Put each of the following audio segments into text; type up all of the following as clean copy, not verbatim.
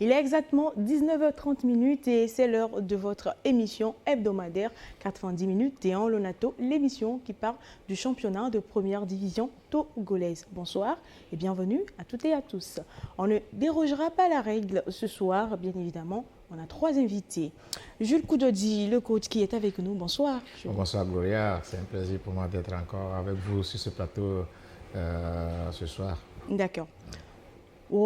Il est exactement 19h30 et c'est l'heure de votre émission hebdomadaire 90 minutes et en Lonato, l'émission qui parle du championnat de première division togolaise. Bonsoir et bienvenue à toutes et à tous. On ne dérogera pas à la règle ce soir, bien évidemment. On a 3 invités. Jules Koudodi, le coach qui est avec nous. Bonsoir. Bonsoir Gloria, c'est un plaisir pour moi d'être encore avec vous sur ce plateau ce soir. D'accord.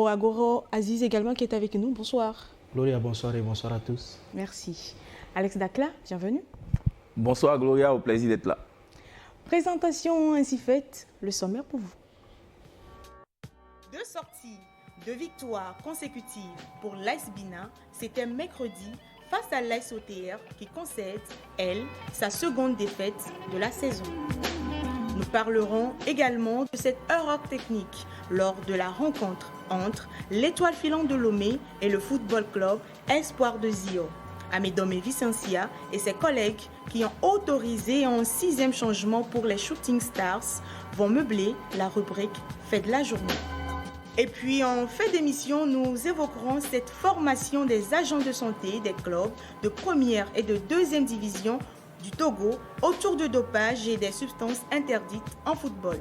Agoro Aziz également qui est avec nous. Bonsoir. Gloria, bonsoir et bonsoir à tous. Merci. Alex Dakla, bienvenue. Bonsoir Gloria, au plaisir d'être là. Présentation ainsi faite, le sommaire pour vous. 2 sorties, 2 victoires consécutives pour l'AS Bina, c'était mercredi face à l'AS OTR qui concède, elle, sa seconde défaite de la saison. Nous parlerons également de cette erreur technique lors de la rencontre entre l'Étoile filante de Lomé et le Football Club Espoir de Zio. Amédome Vicencia et ses collègues qui ont autorisé un 6e changement pour les Shooting Stars vont meubler la rubrique Fait de la journée. Et puis en fin d'émission, nous évoquerons cette formation des agents de santé des clubs de première et de deuxième division du Togo autour de dopage et des substances interdites en football.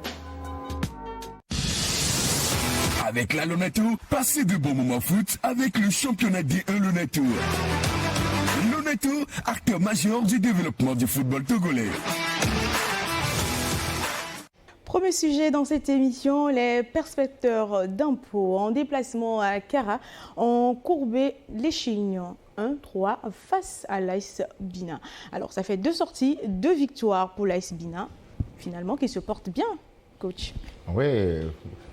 Avec la Lonato, passez de bons moments foot avec le championnat D1 Lonato. Lonato, acteur majeur du développement du football togolais. Premier sujet dans cette émission, les perspecteurs d'impôts en déplacement à Kara ont courbé l'échine 1-3 face à l'AS Bina. Alors ça fait 2 sorties, 2 victoires pour l'AS Bina, finalement qui se porte bien, coach. Oui,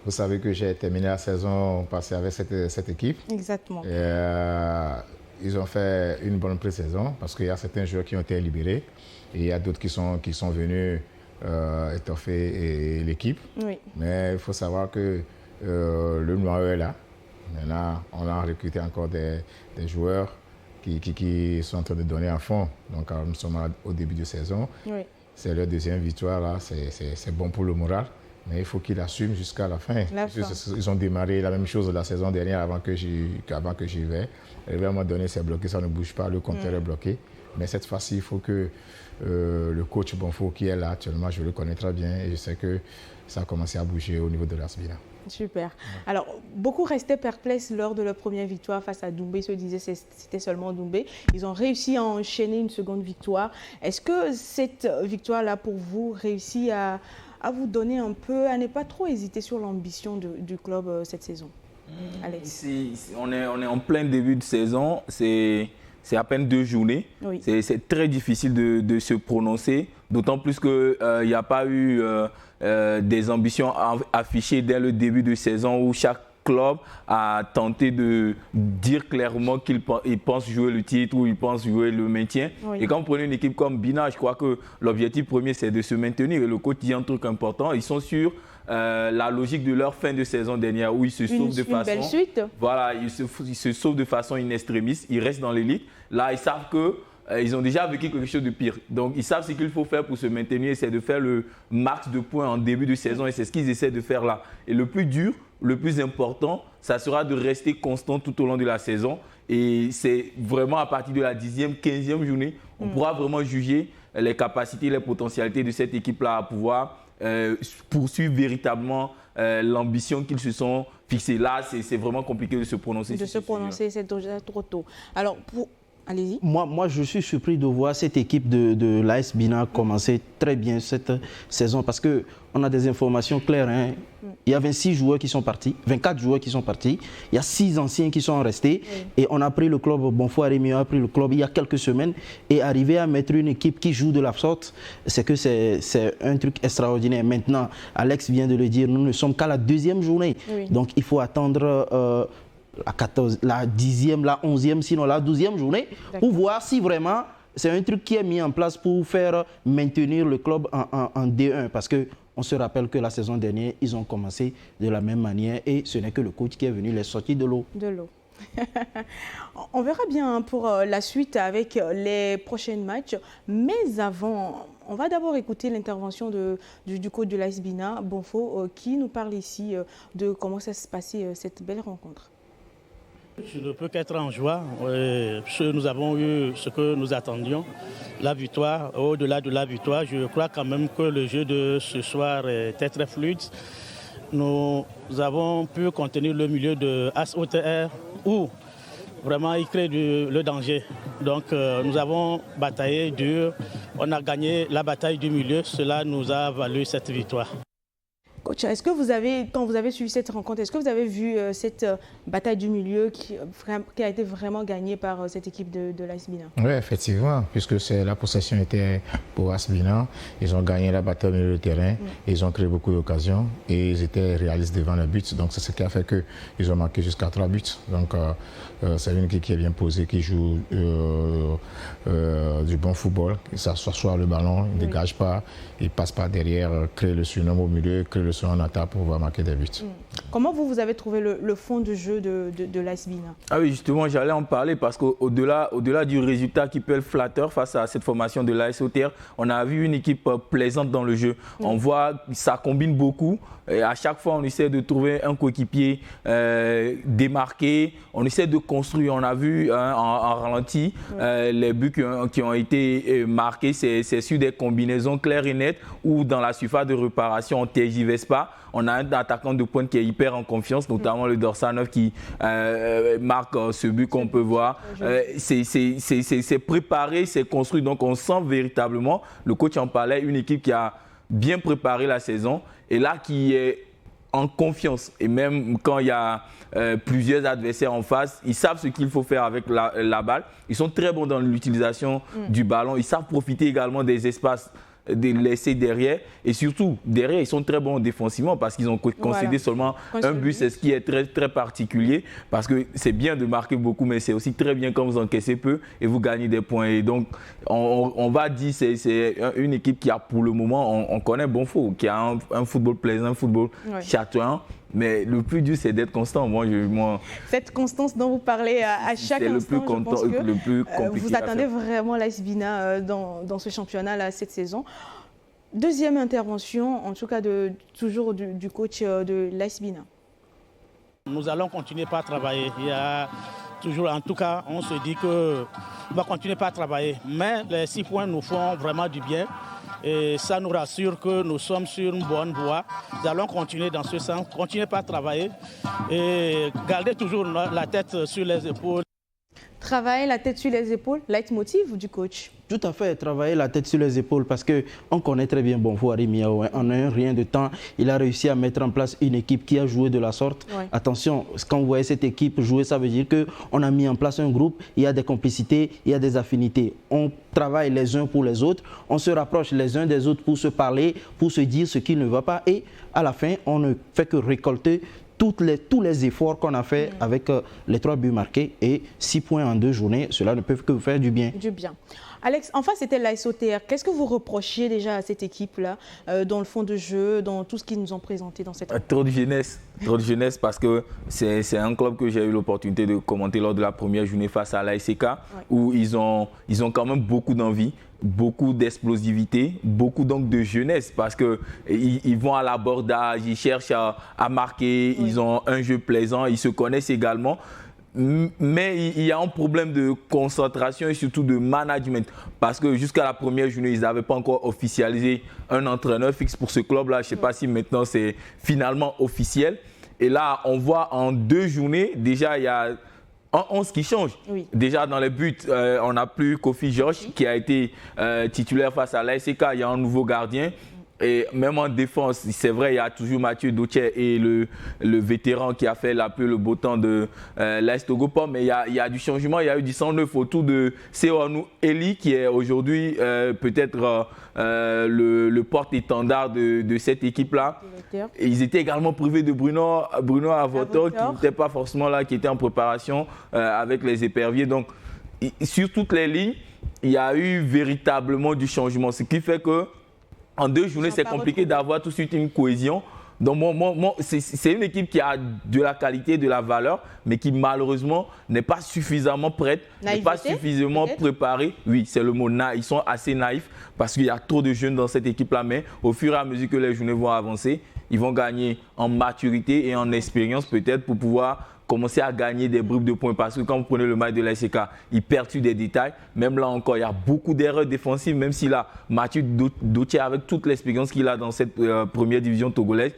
vous savez que j'ai terminé la saison passée avec cette équipe. Exactement. Et, ils ont fait une bonne pré-saison parce qu'il y a certains joueurs qui ont été libérés et il y a d'autres qui sont venus étoffer l'équipe. Oui. Mais il faut savoir que le noyau est là. Maintenant, on a recruté encore des joueurs qui sont en train de donner à fond. Donc, nous sommes au début de saison. Oui. C'est leur 2e victoire, là. C'est bon pour le moral. Mais il faut qu'ils assument jusqu'à la fin. Ils ont démarré la même chose la saison dernière avant que j'y vais. Et à un moment donné, c'est bloqué, ça ne bouge pas, le compteur est bloqué. Mais cette fois-ci, il faut que le coach Bonfo qui est là actuellement, je le connais très bien et je sais que ça a commencé à bouger au niveau de l'AS Bina. Super. Alors, beaucoup restaient perplexes lors de leur première victoire face à Doumbé. Ils se disaient que c'était seulement Doumbé. Ils ont réussi à enchaîner une seconde victoire. Est-ce que cette victoire-là, pour vous, réussit à vous donner un peu, à ne pas trop hésiter sur l'ambition du club cette saison? Alex. On est en plein début de saison. C'est à peine 2 journées. Oui. C'est très difficile de se prononcer, d'autant plus qu'il n'y a pas eu des ambitions affichées dès le début de saison où chaque club a tenté de dire clairement qu'il pense jouer le titre ou il pense jouer le maintien. Oui. Et quand vous prenez une équipe comme Bina, je crois que l'objectif premier c'est de se maintenir. Et le coach dit un truc important, ils sont sur la logique de leur fin de saison dernière où ils se sauvent de façon... belle suite. Voilà, ils se sauvent de façon in extremis, ils restent dans l'élite. Là, ils savent que ils ont déjà vécu quelque chose de pire. Donc, ils savent ce qu'il faut faire pour se maintenir, c'est de faire le max de points en début de saison et c'est ce qu'ils essaient de faire là. Et le plus dur, le plus important, ça sera de rester constant tout au long de la saison. Et c'est vraiment à partir de la 10e, 15e journée, on pourra vraiment juger les capacités, les potentialités de cette équipe-là à pouvoir poursuivre véritablement l'ambition qu'ils se sont fixés. Là, c'est vraiment compliqué de se prononcer. De se prononcer, c'est déjà trop tôt. Alors, allez-y. Moi, je suis surpris de voir cette équipe de l'AS Bina commencer très bien cette saison parce qu'on a des informations claires. Hein. Il y a 26 joueurs qui sont partis, 24 joueurs qui sont partis. Il y a 6 anciens qui sont restés. Oui. Et on a pris le club, Bonfo Arémio a pris le club il y a quelques semaines et arriver à mettre une équipe qui joue de la sorte, c'est que c'est un truc extraordinaire. Maintenant, Alex vient de le dire, nous ne sommes qu'à la 2e journée. Oui. Donc, il faut attendre... la 10e, la 11e, sinon la 12e journée, pour voir si vraiment c'est un truc qui est mis en place pour faire maintenir le club en D1. Parce qu'on se rappelle que la saison dernière, ils ont commencé de la même manière et ce n'est que le coach qui est venu les sortir de l'eau. De l'eau. On verra bien pour la suite avec les prochains matchs. Mais avant, on va d'abord écouter l'intervention du coach de l'AS Bina, Bonfo, qui nous parle ici de comment ça s'est passé cette belle rencontre. Je ne peux qu'être en joie. Nous avons eu ce que nous attendions, la victoire. Au-delà de la victoire, je crois quand même que le jeu de ce soir était très fluide. Nous avons pu contenir le milieu de AS-OTR où vraiment il crée le danger. Donc nous avons bataillé dur, on a gagné la bataille du milieu, cela nous a valu cette victoire. Coach, est-ce que quand vous avez suivi cette rencontre, est-ce que vous avez vu cette bataille du milieu qui a été vraiment gagnée par cette équipe de l'AS Bina? Oui, effectivement, puisque la possession était pour AS Bina. Ils ont gagné la bataille au milieu du terrain, ils ont créé beaucoup d'occasions et ils étaient réalistes devant le but. Donc c'est ce qui a fait qu'ils ont marqué jusqu'à 3 buts. Donc c'est une équipe qui est bien posée, qui joue du bon football. Ils s'assoient le ballon, ils ne dégagent pas, ils ne passent pas derrière, créent le surnom au milieu, créent le surnom en attaque pour pouvoir marquer des buts. Comment vous avez trouvé le fond de jeu de l'AS Bina? Ah oui, justement, j'allais en parler parce qu'au-delà du résultat qui peut être flatteur face à cette formation de l'AS OTR, on a vu une équipe plaisante dans le jeu. On voit que ça combine beaucoup. Et à chaque fois, on essaie de trouver un coéquipier démarqué. On essaie de construire. On a vu en ralenti les buts qui ont été marqués. C'est sur des combinaisons claires et nettes ou dans la surface de réparation, on ne tergiverse pas. On a un attaquant de pointe qui est hyper en confiance, notamment le dorsal 9 qui marque ce but qu'on peut voir. C'est préparé, c'est construit. Donc on sent véritablement, le coach en parlait, une équipe qui a bien préparé la saison et là qui est en confiance. Et même quand il y a plusieurs adversaires en face, ils savent ce qu'il faut faire avec la balle. Ils sont très bons dans l'utilisation du ballon. Ils savent profiter également des espaces laissés derrière. Et surtout, derrière, ils sont très bons défensivement parce qu'ils ont concédé seulement un but. C'est ce qui est très, très particulier parce que c'est bien de marquer beaucoup, mais c'est aussi très bien quand vous encaissez peu et vous gagnez des points. Et donc, on va dire que c'est une équipe qui a pour le moment, on connaît bon faux, qui a un football plaisant, un football chatoyant. Mais le plus dur, c'est d'être constant. Cette constance dont vous parlez à chaque instant, je pense que le plus compliqué vous attendez vraiment l'AS Bina dans ce championnat-là cette saison. Deuxième intervention, en tout cas toujours du coach de l'AS Bina. Nous allons continuer par travailler. Il y a toujours, en tout cas, on se dit qu'on va continuer par travailler. Mais les 6 points nous font vraiment du bien. Et ça nous rassure que nous sommes sur une bonne voie. Nous allons continuer dans ce sens, continuer par travailler et garder toujours la tête sur les épaules. Travailler la tête sur les épaules, leitmotiv du coach? Tout à fait, travailler la tête sur les épaules parce qu'on connaît très bien Bonfou Arimiao. En un rien de temps, il a réussi à mettre en place une équipe qui a joué de la sorte. Ouais. Attention, quand vous voyez cette équipe jouer, ça veut dire qu'on a mis en place un groupe, il y a des complicités, il y a des affinités. On travaille les uns pour les autres, on se rapproche les uns des autres pour se parler, pour se dire ce qui ne va pas et à la fin, on ne fait que récolter tous les efforts qu'on a fait avec les 3 buts marqués et 6 points en 2 journées, cela ne peut que vous faire du bien. Du bien. Alex, en face, c'était l'AS OTR. Qu'est-ce que vous reprochiez déjà à cette équipe-là, dans le fond de jeu, dans tout ce qu'ils nous ont présenté dans cette équipe? Trop de jeunesse parce que c'est un club que j'ai eu l'opportunité de commenter lors de la première journée face à l'ASK, où ils ont quand même beaucoup d'envie, beaucoup d'explosivité, beaucoup donc de jeunesse parce qu'ils vont à l'abordage, ils cherchent à marquer, ils ont un jeu plaisant, ils se connaissent également. Mais il y a un problème de concentration et surtout de management parce que jusqu'à la première journée, ils n'avaient pas encore officialisé un entraîneur fixe pour ce club-là. Je ne sais pas si maintenant c'est finalement officiel. Et là, on voit en 2 journées, déjà il y a un 11 qui change. Oui. Déjà dans les buts, on n'a plus Kofi George qui a été titulaire face à l'ASK. Il y a un nouveau gardien. Et même en défense, c'est vrai, il y a toujours Mathieu Doutier et le vétéran qui a fait le beau temps de l'AS Togopor. Mais il y a du changement, il y a eu du sang neuf autour de Seonou Eli qui est aujourd'hui peut-être le porte-étendard de cette équipe-là. Ils étaient également privés de Bruno Avoto qui n'était pas forcément là, qui était en préparation avec les éperviers. Donc, sur toutes les lignes, il y a eu véritablement du changement. Ce qui fait que en 2 journées, c'est compliqué d'avoir tout de suite une cohésion. Donc, c'est une équipe qui a de la qualité, de la valeur, mais qui malheureusement n'est pas suffisamment prête, n'est pas suffisamment préparée. Oui, c'est le mot naïf. Ils sont assez naïfs parce qu'il y a trop de jeunes dans cette équipe-là. Mais au fur et à mesure que les journées vont avancer, ils vont gagner en maturité et en expérience peut-être pour pouvoir commencer à gagner des bribes de points. Parce que quand vous prenez le match de l'ASK, il perd sur des détails. Même là encore, il y a beaucoup d'erreurs défensives, même si là, Mathieu Dautier, avec toute l'expérience qu'il a dans cette première division togolaise,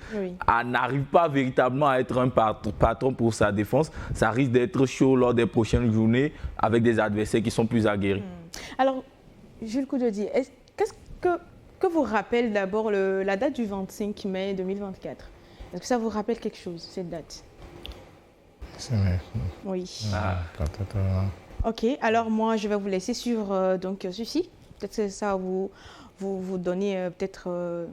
n'arrive pas véritablement à être un patron pour sa défense. Ça risque d'être chaud lors des prochaines journées avec des adversaires qui sont plus aguerris. Alors, Jules Koudjodi, qu'est-ce que vous rappelle d'abord la date du 25 mai 2024? Est-ce que ça vous rappelle quelque chose, cette date? C'est vrai. Oui. Ok, alors moi, je vais vous laisser suivre donc ceci. Peut-être que ça va vous donner peut-être...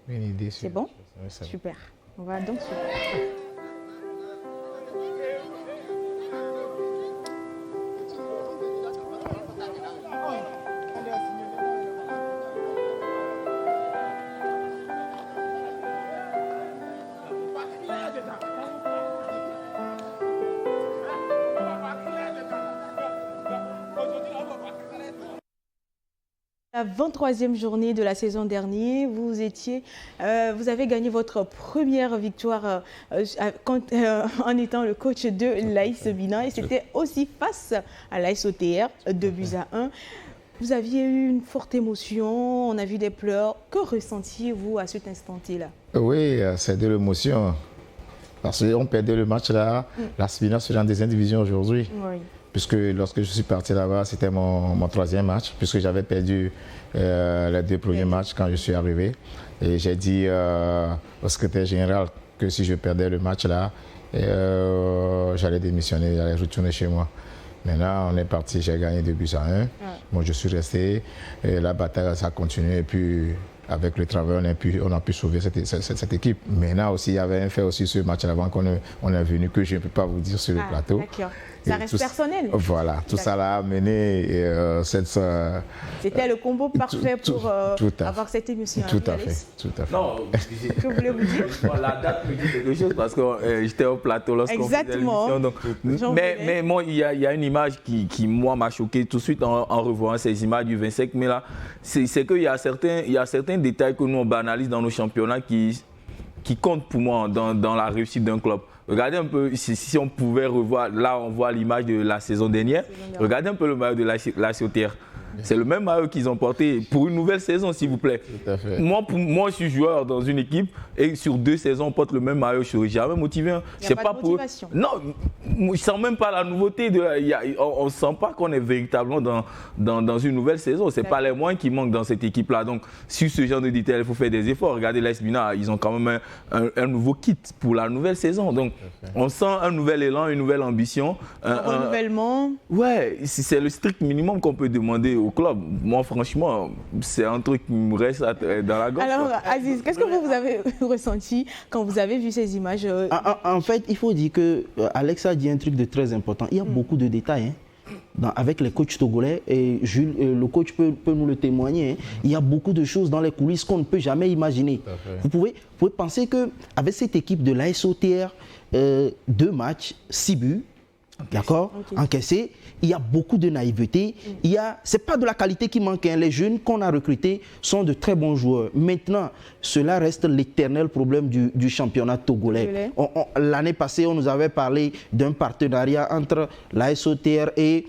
une idée. C'est bon? Super. On va donc suivre. La 23e journée de la saison dernière, vous avez gagné votre première victoire en étant le coach de l'AS Bina et c'était aussi face à l'AS OTR, 2-1. Vous aviez eu une forte émotion, on a vu des pleurs. Que ressentiez-vous à cet instant-là? Oui, c'est de l'émotion. Parce qu'on perdait le match là, l'AS Bina serait en deuxième division aujourd'hui. Oui. Puisque lorsque je suis parti là-bas, c'était mon troisième match, puisque j'avais perdu les 2 premiers matchs quand je suis arrivé. Et j'ai dit au secrétaire général que si je perdais le match là, j'allais démissionner, j'allais retourner chez moi. Maintenant, on est parti, j'ai gagné 2-1. Moi, je suis resté, et la bataille, ça a continué. Et puis, avec le travail, on a pu sauver cette équipe. Maintenant aussi, il y avait un fait aussi ce match avant qu'on est venu, que je ne peux pas vous dire sur le plateau. D'accord. Ça reste personnel. Voilà, tout ça l'a amené. C'était le combo parfait pour avoir cette émission. Tout à fait. Non, que voulez-vous dire? La date me dit quelque chose parce que j'étais au plateau lorsqu'on faisait l'émission. Mais moi, il y a une image qui moi, m'a choqué tout de suite en revoyant ces images du 25 mai là. C'est qu'il y a certains détails que nous, on banalise dans nos championnats qui comptent pour moi dans la réussite d'un club. Regardez un peu, si on pouvait revoir, là on voit l'image de la saison dernière. Regardez un peu le maillot de l'AS OTR. C'est le même maillot qu'ils ont porté pour une nouvelle saison, s'il vous plaît. Tout à fait. Moi, je suis joueur dans une équipe et sur 2 saisons, on porte le même maillot. Je ne suis jamais motivé. Il n'y a pas de motivation. Non, je ne sens même pas la nouveauté. On ne sent pas qu'on est véritablement dans une nouvelle saison. Ce n'est pas les moyens qui manquent dans cette équipe-là. Donc, sur ce genre de détails, il faut faire des efforts. Regardez l'AS Bina, ils ont quand même un nouveau kit pour la nouvelle saison. Donc, on sent un nouvel élan, une nouvelle ambition. Un renouvellement. Ouais, c'est le strict minimum qu'on peut demander au club. Moi, franchement, c'est un truc qui me reste dans la gorge. Alors, Aziz, qu'est-ce que vous avez ressenti quand vous avez vu ces images? En fait, il faut dire que Alex a dit un truc de très important. Il y a beaucoup de détails. Avec les coachs togolais, et Jules, le coach peut nous le témoigner, il y a beaucoup de choses dans les coulisses qu'on ne peut jamais imaginer. Vous pouvez penser qu'avec cette équipe de l'AS OTR, 2 matchs, 6 buts, d'accord, encaissés, il y a beaucoup de naïveté. C'est pas de la qualité qui manque. Les jeunes qu'on a recrutés sont de très bons joueurs. Maintenant, cela reste l'éternel problème du championnat togolais. L'année passée, on nous avait parlé d'un partenariat entre l'AS OTR et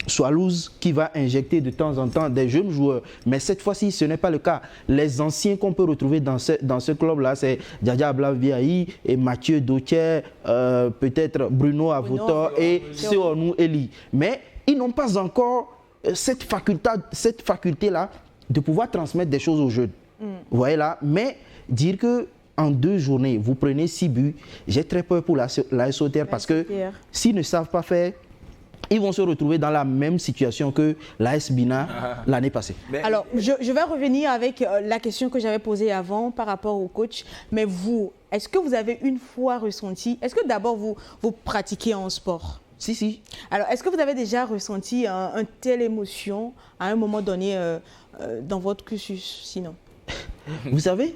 Swallows qui va injecter de temps en temps des jeunes joueurs. Mais cette fois-ci, ce n'est pas le cas. Les anciens qu'on peut retrouver dans ce club-là, c'est Djadia Ablaviaï et Mathieu Dautier, peut-être Bruno Avotor et Seonou Eli. Mais ils n'ont pas encore cette faculté-là de pouvoir transmettre des choses aux jeunes. Vous voyez là? Mais dire que en 2 journées, vous prenez 6 buts, j'ai très peur pour l'AS OTR parce que s'ils ne savent pas faire, ils vont se retrouver dans la même situation que l'AS Bina l'année passée. Alors, je vais revenir avec la question que j'avais posée avant par rapport au coach. Mais vous, est-ce que vous avez une fois ressenti, est-ce que d'abord vous pratiquez en sport? Si. Alors, est-ce que vous avez déjà ressenti une telle émotion à un moment donné dans votre cursus, sinon? Vous savez,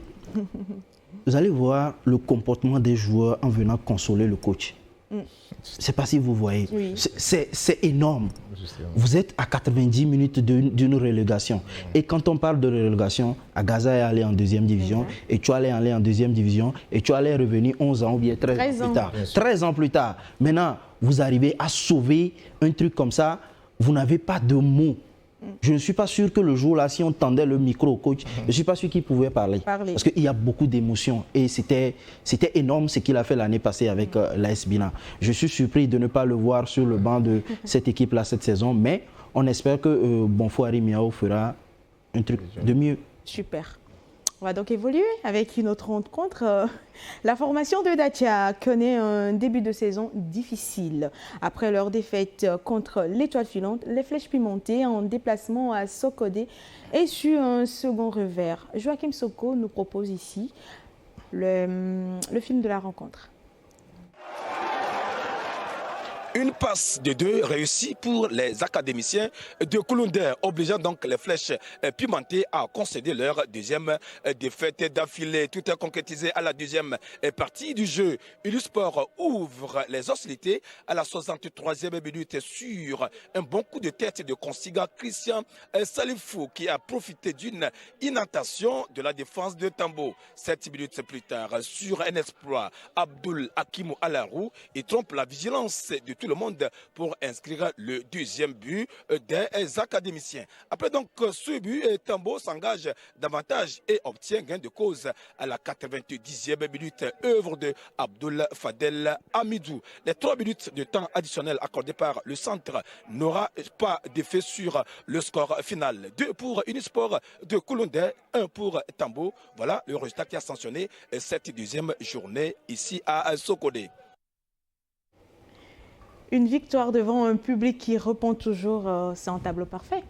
vous allez voir le comportement des joueurs en venant consoler le coach. Je ne sais pas si vous voyez. Oui. C'est énorme. Justement. Vous êtes à 90 minutes d'une relégation. Et quand on parle de relégation, Agaza est allé en deuxième division, et tu allais aller en deuxième division, et tu allais revenir 11 ans ou bien 13 ans plus tard. 13 ans plus tard. Maintenant, vous arrivez à sauver un truc comme ça, vous n'avez pas de mots. Je ne suis pas sûr que le jour-là, si on tendait le micro au coach, je ne suis pas sûr qu'il pouvait parler. Parce qu'il y a beaucoup d'émotions. Et c'était énorme ce qu'il a fait l'année passée avec l'AS Bina. Je suis surpris de ne pas le voir sur le banc de cette équipe-là cette saison. Mais on espère que Bonfoari Miao fera un truc de mieux. Super. On va donc évoluer avec une autre rencontre. La formation de Dacia connaît un début de saison difficile. Après leur défaite contre l'Étoile filante, les Flèches Pimentées en déplacement à Sokodé et sur un second revers. Joachim Soko nous propose ici le film de la rencontre. Une passe de 2 réussie pour les académiciens de Kouloundé, obligeant donc les Flèches Pimentées à concéder leur deuxième défaite d'affilée. Tout est concrétisé à la deuxième partie du jeu. Unisport ouvre les hostilités à la 63e minute sur un bon coup de tête de Consiga Christian Salifou qui a profité d'une inattention de la défense de Tambo. 7 minutes plus tard, sur un exploit, Abdul Hakimou Alarou et trompe la vigilance de tout le monde pour inscrire le deuxième but des académiciens. Après donc ce but, Tambo s'engage davantage et obtient gain de cause à la 90e minute, œuvre de Abdul Fadel Amidou. Les 3 minutes de temps additionnel accordés par le centre n'aura pas d'effet sur le score final. 2 pour Unisport de Kouloundé, 1 pour Tambo. Voilà le résultat qui a sanctionné cette deuxième journée ici à Sokodé. Une victoire devant un public qui répond toujours, c'est un tableau parfait.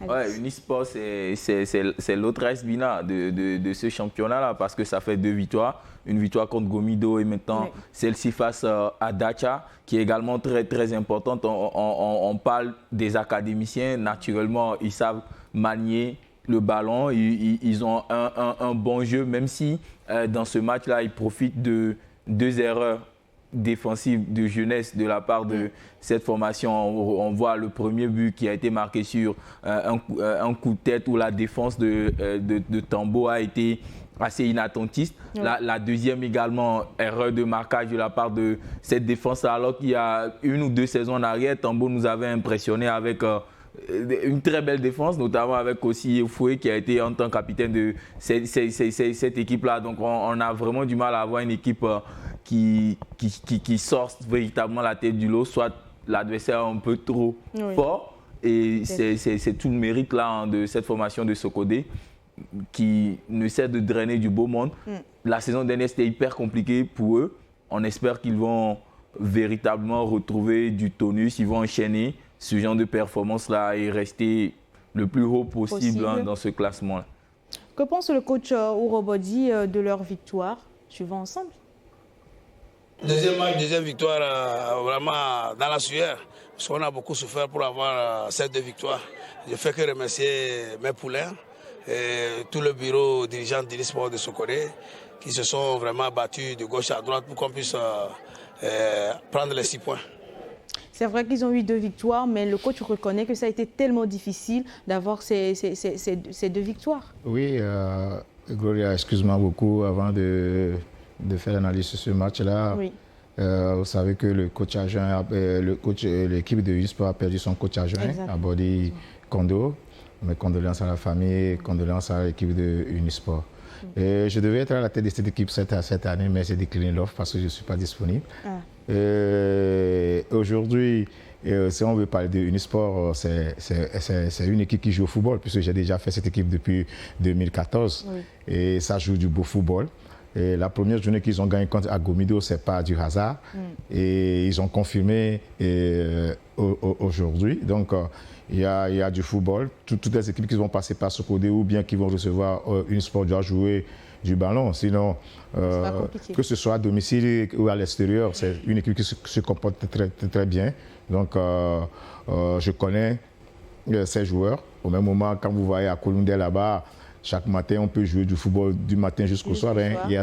Ouais, Unisport, c'est l'autre AS Bina de ce championnat-là parce que ça fait 2 victoires. Une victoire contre Gomido et maintenant celle-ci face à Dacia, qui est également très, très importante. On parle des académiciens. Naturellement, ils savent manier le ballon. Ils ont un bon jeu, même si dans ce match-là, ils profitent de 2 erreurs défensive de jeunesse de la part de cette formation. On voit le premier but qui a été marqué sur un coup de tête où la défense de Tambo a été assez inattentiste. La deuxième également, erreur de marquage de la part de cette défense, alors qu'il y a 1 ou 2 saisons en arrière, Tambo nous avait impressionné avec une très belle défense, notamment avec aussi Foué qui a été en tant que capitaine de cette équipe-là. Donc on a vraiment du mal à avoir une équipe qui sort véritablement la tête du lot, soit l'adversaire un peu trop fort. Et c'est tout le mérite là de cette formation de Sokodé qui ne cesse de drainer du beau monde. La saison dernière, c'était hyper compliqué pour eux. On espère qu'ils vont véritablement retrouver du tonus, ils vont enchaîner ce genre de performance-là et rester le plus haut possible dans ce classement-là. Que pense le coach Ourobodi de leur victoire? Suivons ensemble. Deuxième match, deuxième victoire, vraiment dans la sueur, parce qu'on a beaucoup souffert pour avoir ces 2 victoires. Je ne fais que remercier mes poulains et tout le bureau dirigeant d'Unisport de Sokodé qui se sont vraiment battus de gauche à droite pour qu'on puisse prendre les 6 points. C'est vrai qu'ils ont eu 2 victoires, mais le coach reconnaît que ça a été tellement difficile d'avoir ces 2 victoires. Oui, Gloria, excuse-moi beaucoup avant de faire l'analyse sur ce match-là. Oui. Vous savez que le coach adjoint, l'équipe de Unisport a perdu son coach adjoint, Abodi Kondo. Mes condoléances à la famille, condoléances à l'équipe de Unisport. Je devais être à la tête de cette équipe cette année, mais j'ai décliné l'offre parce que je ne suis pas disponible. Aujourd'hui, si on veut parler de Unisport, c'est une équipe qui joue au football, puisque j'ai déjà fait cette équipe depuis 2014. Et ça joue du beau football. Et la première journée qu'ils ont gagné contre Agomido, ce n'est pas du hasard. Et ils ont confirmé aujourd'hui. Donc, il y a du football. Toutes les équipes qui vont passer par Sokodé ou bien qui vont recevoir Unisport doivent jouer du ballon. Sinon, que ce soit à domicile ou à l'extérieur, c'est une équipe qui se comporte très, très bien. Donc, je connais ces joueurs. Au même moment, quand vous voyez à Kouloundé là-bas, chaque matin, on peut jouer du football du matin jusqu'au soir.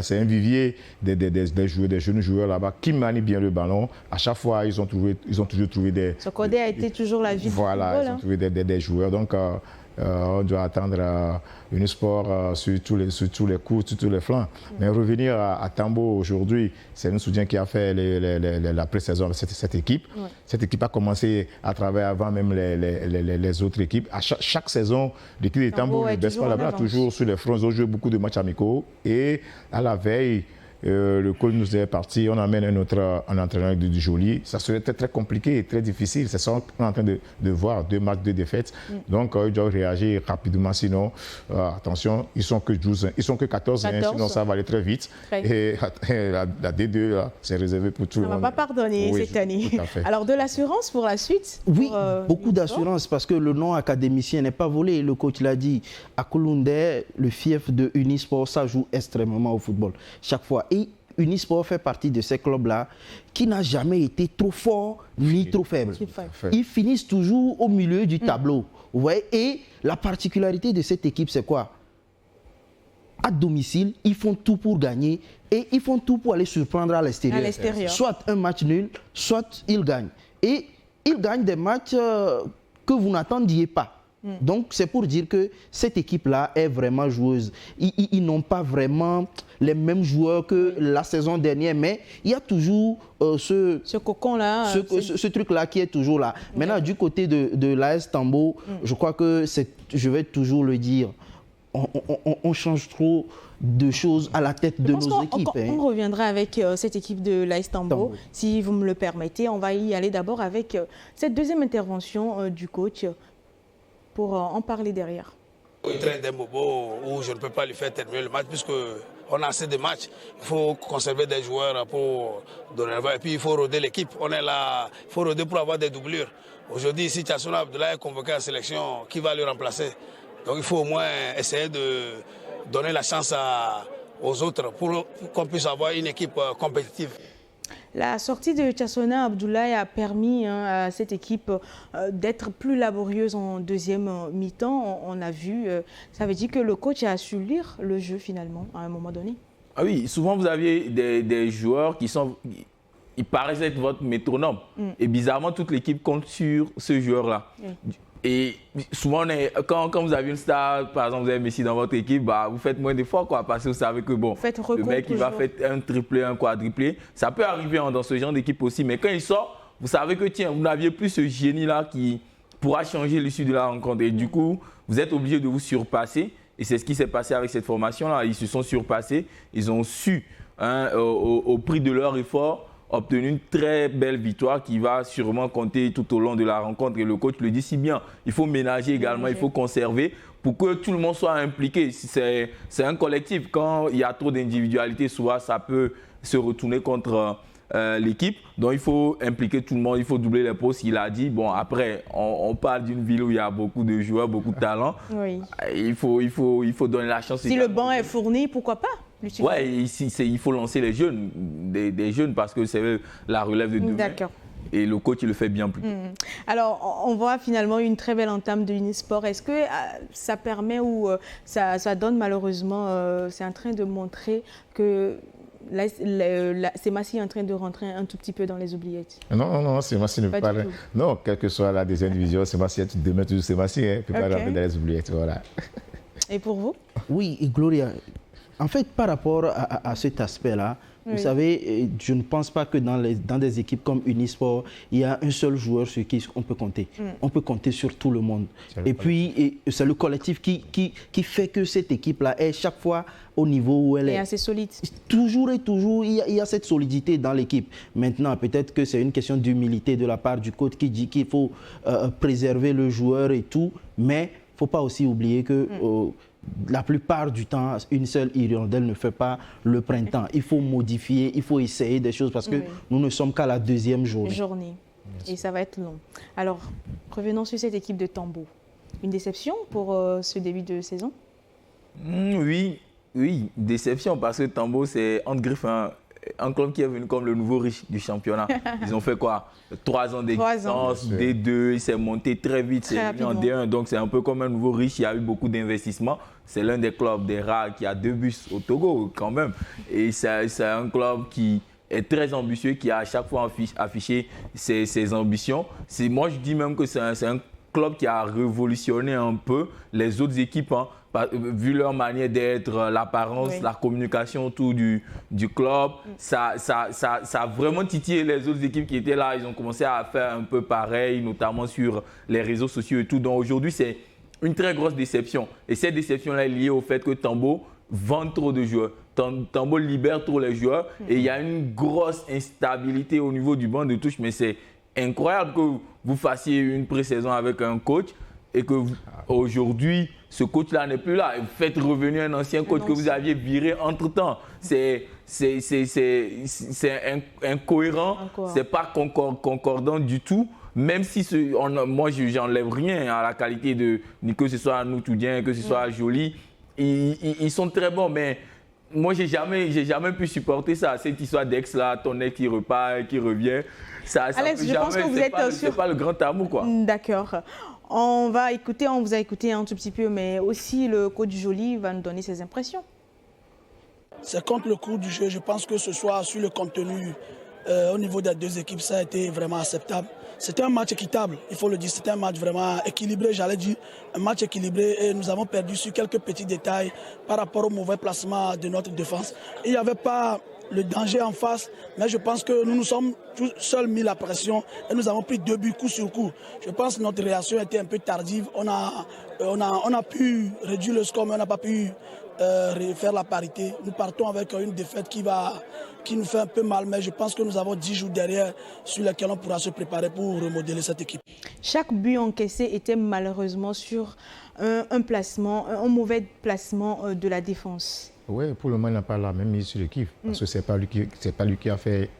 C'est un vivier des jeunes joueurs là-bas qui manient bien le ballon. À chaque fois, ils ont toujours trouvé des... Sokode a été toujours la vie du football. Voilà, ils ont trouvé des joueurs. Donc, on doit attendre une sport sur tous les coups, sur tous les flancs. Mais revenir à Tambo aujourd'hui, c'est un soutien qui a fait la pré-saison de cette équipe. Ouais. Cette équipe a commencé à travailler avant même les autres équipes. À chaque saison, l'équipe de Tambo ne baisse pas là-bas, toujours sur les fronts. Ils ont joué beaucoup de matchs amicaux. Et à la veille, le coach nous est parti, on amène un entraîneur du Joli. Ça serait très compliqué et très difficile. C'est ça qu'on est en train de voir, 2 matchs, 2 défaites. Donc, ils doivent réagir rapidement. Sinon, attention, ils sont que 12, ils sont que 14. Sinon, ça va aller très vite. Et la D2, c'est réservé pour tout le monde. On ne va pas pardonner cette année. Alors, de l'assurance pour la suite? Oui, beaucoup d'assurance parce que le nom académicien n'est pas volé. Le coach l'a dit. À Koulundé, le fief de Unisport, ça joue extrêmement au football. Chaque fois. Et Unisport fait partie de ces clubs-là qui n'a jamais été trop fort ni trop faible. Ils finissent toujours au milieu du tableau. Vous voyez? Et la particularité de cette équipe, c'est quoi? À domicile, ils font tout pour gagner et ils font tout pour aller surprendre à l'extérieur. Soit un match nul, soit ils gagnent. Et ils gagnent des matchs que vous n'attendiez pas. Donc, c'est pour dire que cette équipe-là est vraiment joueuse. Ils n'ont pas vraiment les mêmes joueurs que la saison dernière, mais il y a toujours ce cocon-là, ce truc-là qui est toujours là. Maintenant, du côté de l'AS Tambo, je crois que je vais toujours le dire, on change trop de choses à la tête de nos équipes. On reviendra avec cette équipe de l'AS Tambo, si vous me le permettez. On va y aller d'abord avec cette deuxième intervention du coach, pour en parler derrière. Il traîne des bobos où je ne peux pas lui faire terminer le match puisqu'on a assez de matchs. Il faut conserver des joueurs pour donner un. Et puis il faut roder l'équipe. On est là, il faut roder pour avoir des doublures. Aujourd'hui, si Tchassouna Abdoulaye est convoqué à la sélection, qui va le remplacer? Donc il faut au moins essayer de donner la chance aux autres pour qu'on puisse avoir une équipe compétitive. La sortie de Tchassouna Abdoulaye a permis à cette équipe d'être plus laborieuse en deuxième mi-temps. On a vu, ça veut dire que le coach a su lire le jeu finalement à un moment donné. Ah oui, souvent vous aviez des joueurs ils paraissent être votre métronome. Et bizarrement, toute l'équipe compte sur ce joueur-là. Et souvent, quand vous avez une star, par exemple, vous avez Messi dans votre équipe, vous faites moins d'efforts, parce que vous savez que le mec, il va faire un triplé, un quadruplé. Ça peut arriver dans ce genre d'équipe aussi, mais quand il sort, vous savez que vous n'aviez plus ce génie-là qui pourra changer l'issue de la rencontre. Et du coup, vous êtes obligé de vous surpasser. Et c'est ce qui s'est passé avec cette formation-là. Ils se sont surpassés. Ils ont su, au prix de leur effort, obtenu une très belle victoire qui va sûrement compter tout au long de la rencontre. Et le coach le dit si bien, il faut ménager également, il faut conserver pour que tout le monde soit impliqué. C'est un collectif. Quand il y a trop d'individualité, souvent ça peut se retourner contre l'équipe. Donc il faut impliquer tout le monde, il faut doubler les postes. Il a dit, bon après, on parle d'une ville où il y a beaucoup de joueurs, beaucoup de talents. Oui. Il faut donner la chance. Si le banc est fourni, pourquoi pas? Oui, il faut lancer les jeunes, des jeunes parce que c'est la relève de demain. D'accord. Et le coach, il le fait bien plus. Alors, on voit finalement une très belle entame de Unisport. Est-ce que ça permet ou ça donne malheureusement, c'est en train de montrer que c'est Massi en train de rentrer un tout petit peu dans les oubliettes? Non, c'est Massi ne peut pas. Non, quelle que soit la deuxième division, c'est Massi, demain toujours c'est Massi, ne peut pas rentrer dans les oubliettes. Voilà. Et pour vous? Oui, Gloria. En fait, par rapport à cet aspect-là, vous savez, je ne pense pas que dans des équipes comme Unisport, il y a un seul joueur sur qui on peut compter. On peut compter sur tout le monde. Et puis, c'est le collectif qui fait que cette équipe-là est chaque fois au niveau où elle est. Et assez solide. Toujours et toujours, il y a cette solidité dans l'équipe. Maintenant, peut-être que c'est une question d'humilité de la part du coach qui dit qu'il faut préserver le joueur et tout, mais il ne faut pas aussi oublier que... la plupart du temps, une seule hirondelle ne fait pas le printemps. Il faut modifier, il faut essayer des choses parce que nous ne sommes qu'à la deuxième journée. Et ça va être long. Alors, revenons sur cette équipe de Tambo. Une déception pour ce début de saison? Oui, déception parce que Tambo, c'est entre griffes un club qui est venu comme le nouveau riche du championnat. Ils ont fait quoi? 3 ans d'existence, D2, il s'est monté très vite, c'est venu en D1. Donc c'est un peu comme un nouveau riche, il y a eu beaucoup d'investissements. C'est l'un des clubs des rares qui a 2 bus au Togo quand même. Et c'est un club qui est très ambitieux, qui a à chaque fois affiché ses ambitions. Moi, je dis même que c'est un club qui a révolutionné un peu les autres équipes, hein, vu leur manière d'être, l'apparence, la communication autour du club. Ça a vraiment titillé les autres équipes qui étaient là. Ils ont commencé à faire un peu pareil, notamment sur les réseaux sociaux et tout. Donc aujourd'hui, c'est une très grosse déception. Et cette déception-là est liée au fait que Tambo vend trop de joueurs. Tambo libère trop les joueurs et il y a une grosse instabilité au niveau du banc de touche. Mais c'est incroyable que vous fassiez une pré-saison avec un coach et que aujourd'hui, ce coach-là n'est plus là. Vous faites revenir un ancien coach que vous aviez viré entre-temps. C'est incohérent, c'est pas concordant du tout. Même si moi, je n'enlève rien à la qualité de que ce soit Noutoudien, que ce soit Joly. Ils sont très bons, mais moi, j'ai jamais pu supporter ça. Cette histoire d'ex là, ton ex qui repart, qui revient. Alex, je pense que vous êtes sûr. C'est pas le grand amour, quoi. D'accord. On vous a écouté un tout petit peu, mais aussi le coach Joly va nous donner ses impressions. C'est contre le cours du jeu. Je pense que ce soir, sur le contenu, au niveau des 2 équipes, ça a été vraiment acceptable. C'était un match équitable, il faut le dire. C'était un match vraiment équilibré, j'allais dire. Un match équilibré et nous avons perdu sur quelques petits détails par rapport au mauvais placement de notre défense. Il n'y avait pas le danger en face, mais je pense que nous nous sommes tous seuls mis la pression et nous avons pris 2 buts coup sur coup. Je pense que notre réaction était un peu tardive. On a pu réduire le score, mais on n'a pas pu faire la parité. Nous partons avec une défaite qui nous fait un peu mal, mais je pense que nous avons 10 jours derrière sur lesquels on pourra se préparer pour remodeler cette équipe. Chaque but encaissé était malheureusement sur un mauvais placement de la défense. Oui, pour le moment, il n'a pas la même mise sur l'équipe, parce que ce n'est pas lui qui a fait